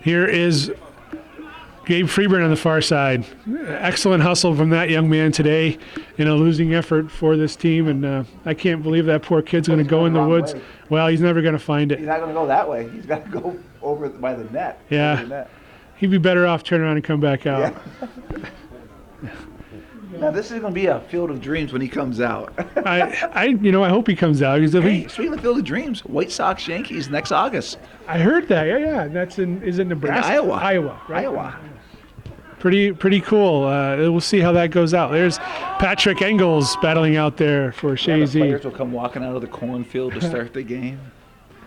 Here is Gabe Freeburn on the far side. Excellent hustle from that young man today in a losing effort for this team, and I can't believe that poor kid's going to go in the woods. Way. Well, he's never going to find it. He's not going to go that way. He's got to go over by the net. Yeah. He'd be better off turning around and come back out. Yeah. Now, this is going to be a field of dreams when he comes out. I hope he comes out. Hey, speaking of field of dreams, White Sox Yankees next August. I heard that. Yeah. That's is it Nebraska? Iowa. Iowa, right? Iowa. Pretty cool. We'll see how that goes out. There's Patrick Engels battling out there for The Chazy. players will come walking out of the cornfield to start the game.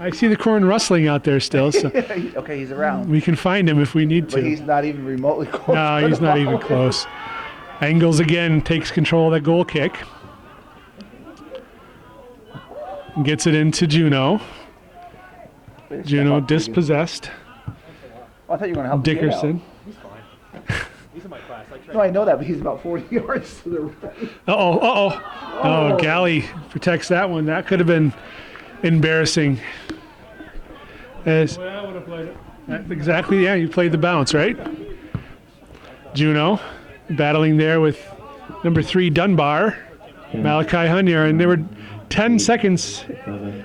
I see the corn rustling out there still, so Okay, he's around. we can find him if we need to. But he's not even remotely close. No, he's not even close. Engels again takes control of that goal kick. Gets it into Juno. Juno dispossessed. Oh, I thought you were going to help Dickerson. He's fine. He's in my class. I tried. No, I know that, but he's about 40 yards to the right. Oh, Galley protects that one. That could have been embarrassing. As Well, I would have played it. exactly, yeah, you played the bounce, right? Juno battling there with number 3 Dunbar, Malachi Hunyar, and there were 10 seconds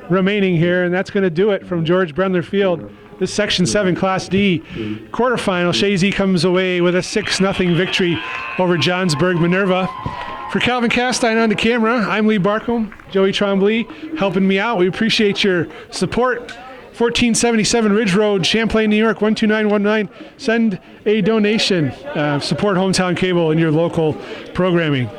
remaining here, and that's going to do it from George Brendler Field. This Section 7 Class D quarterfinal. Chazy comes away with a 6-0 victory over Johnsburg-Minerva. For Calvin Castine on the camera, I'm Lee Barcombe, Joey Tremblay helping me out. We appreciate your support. 1477 Ridge Road, Champlain, New York, 12919. Send a donation. Support Hometown Cable and your local programming.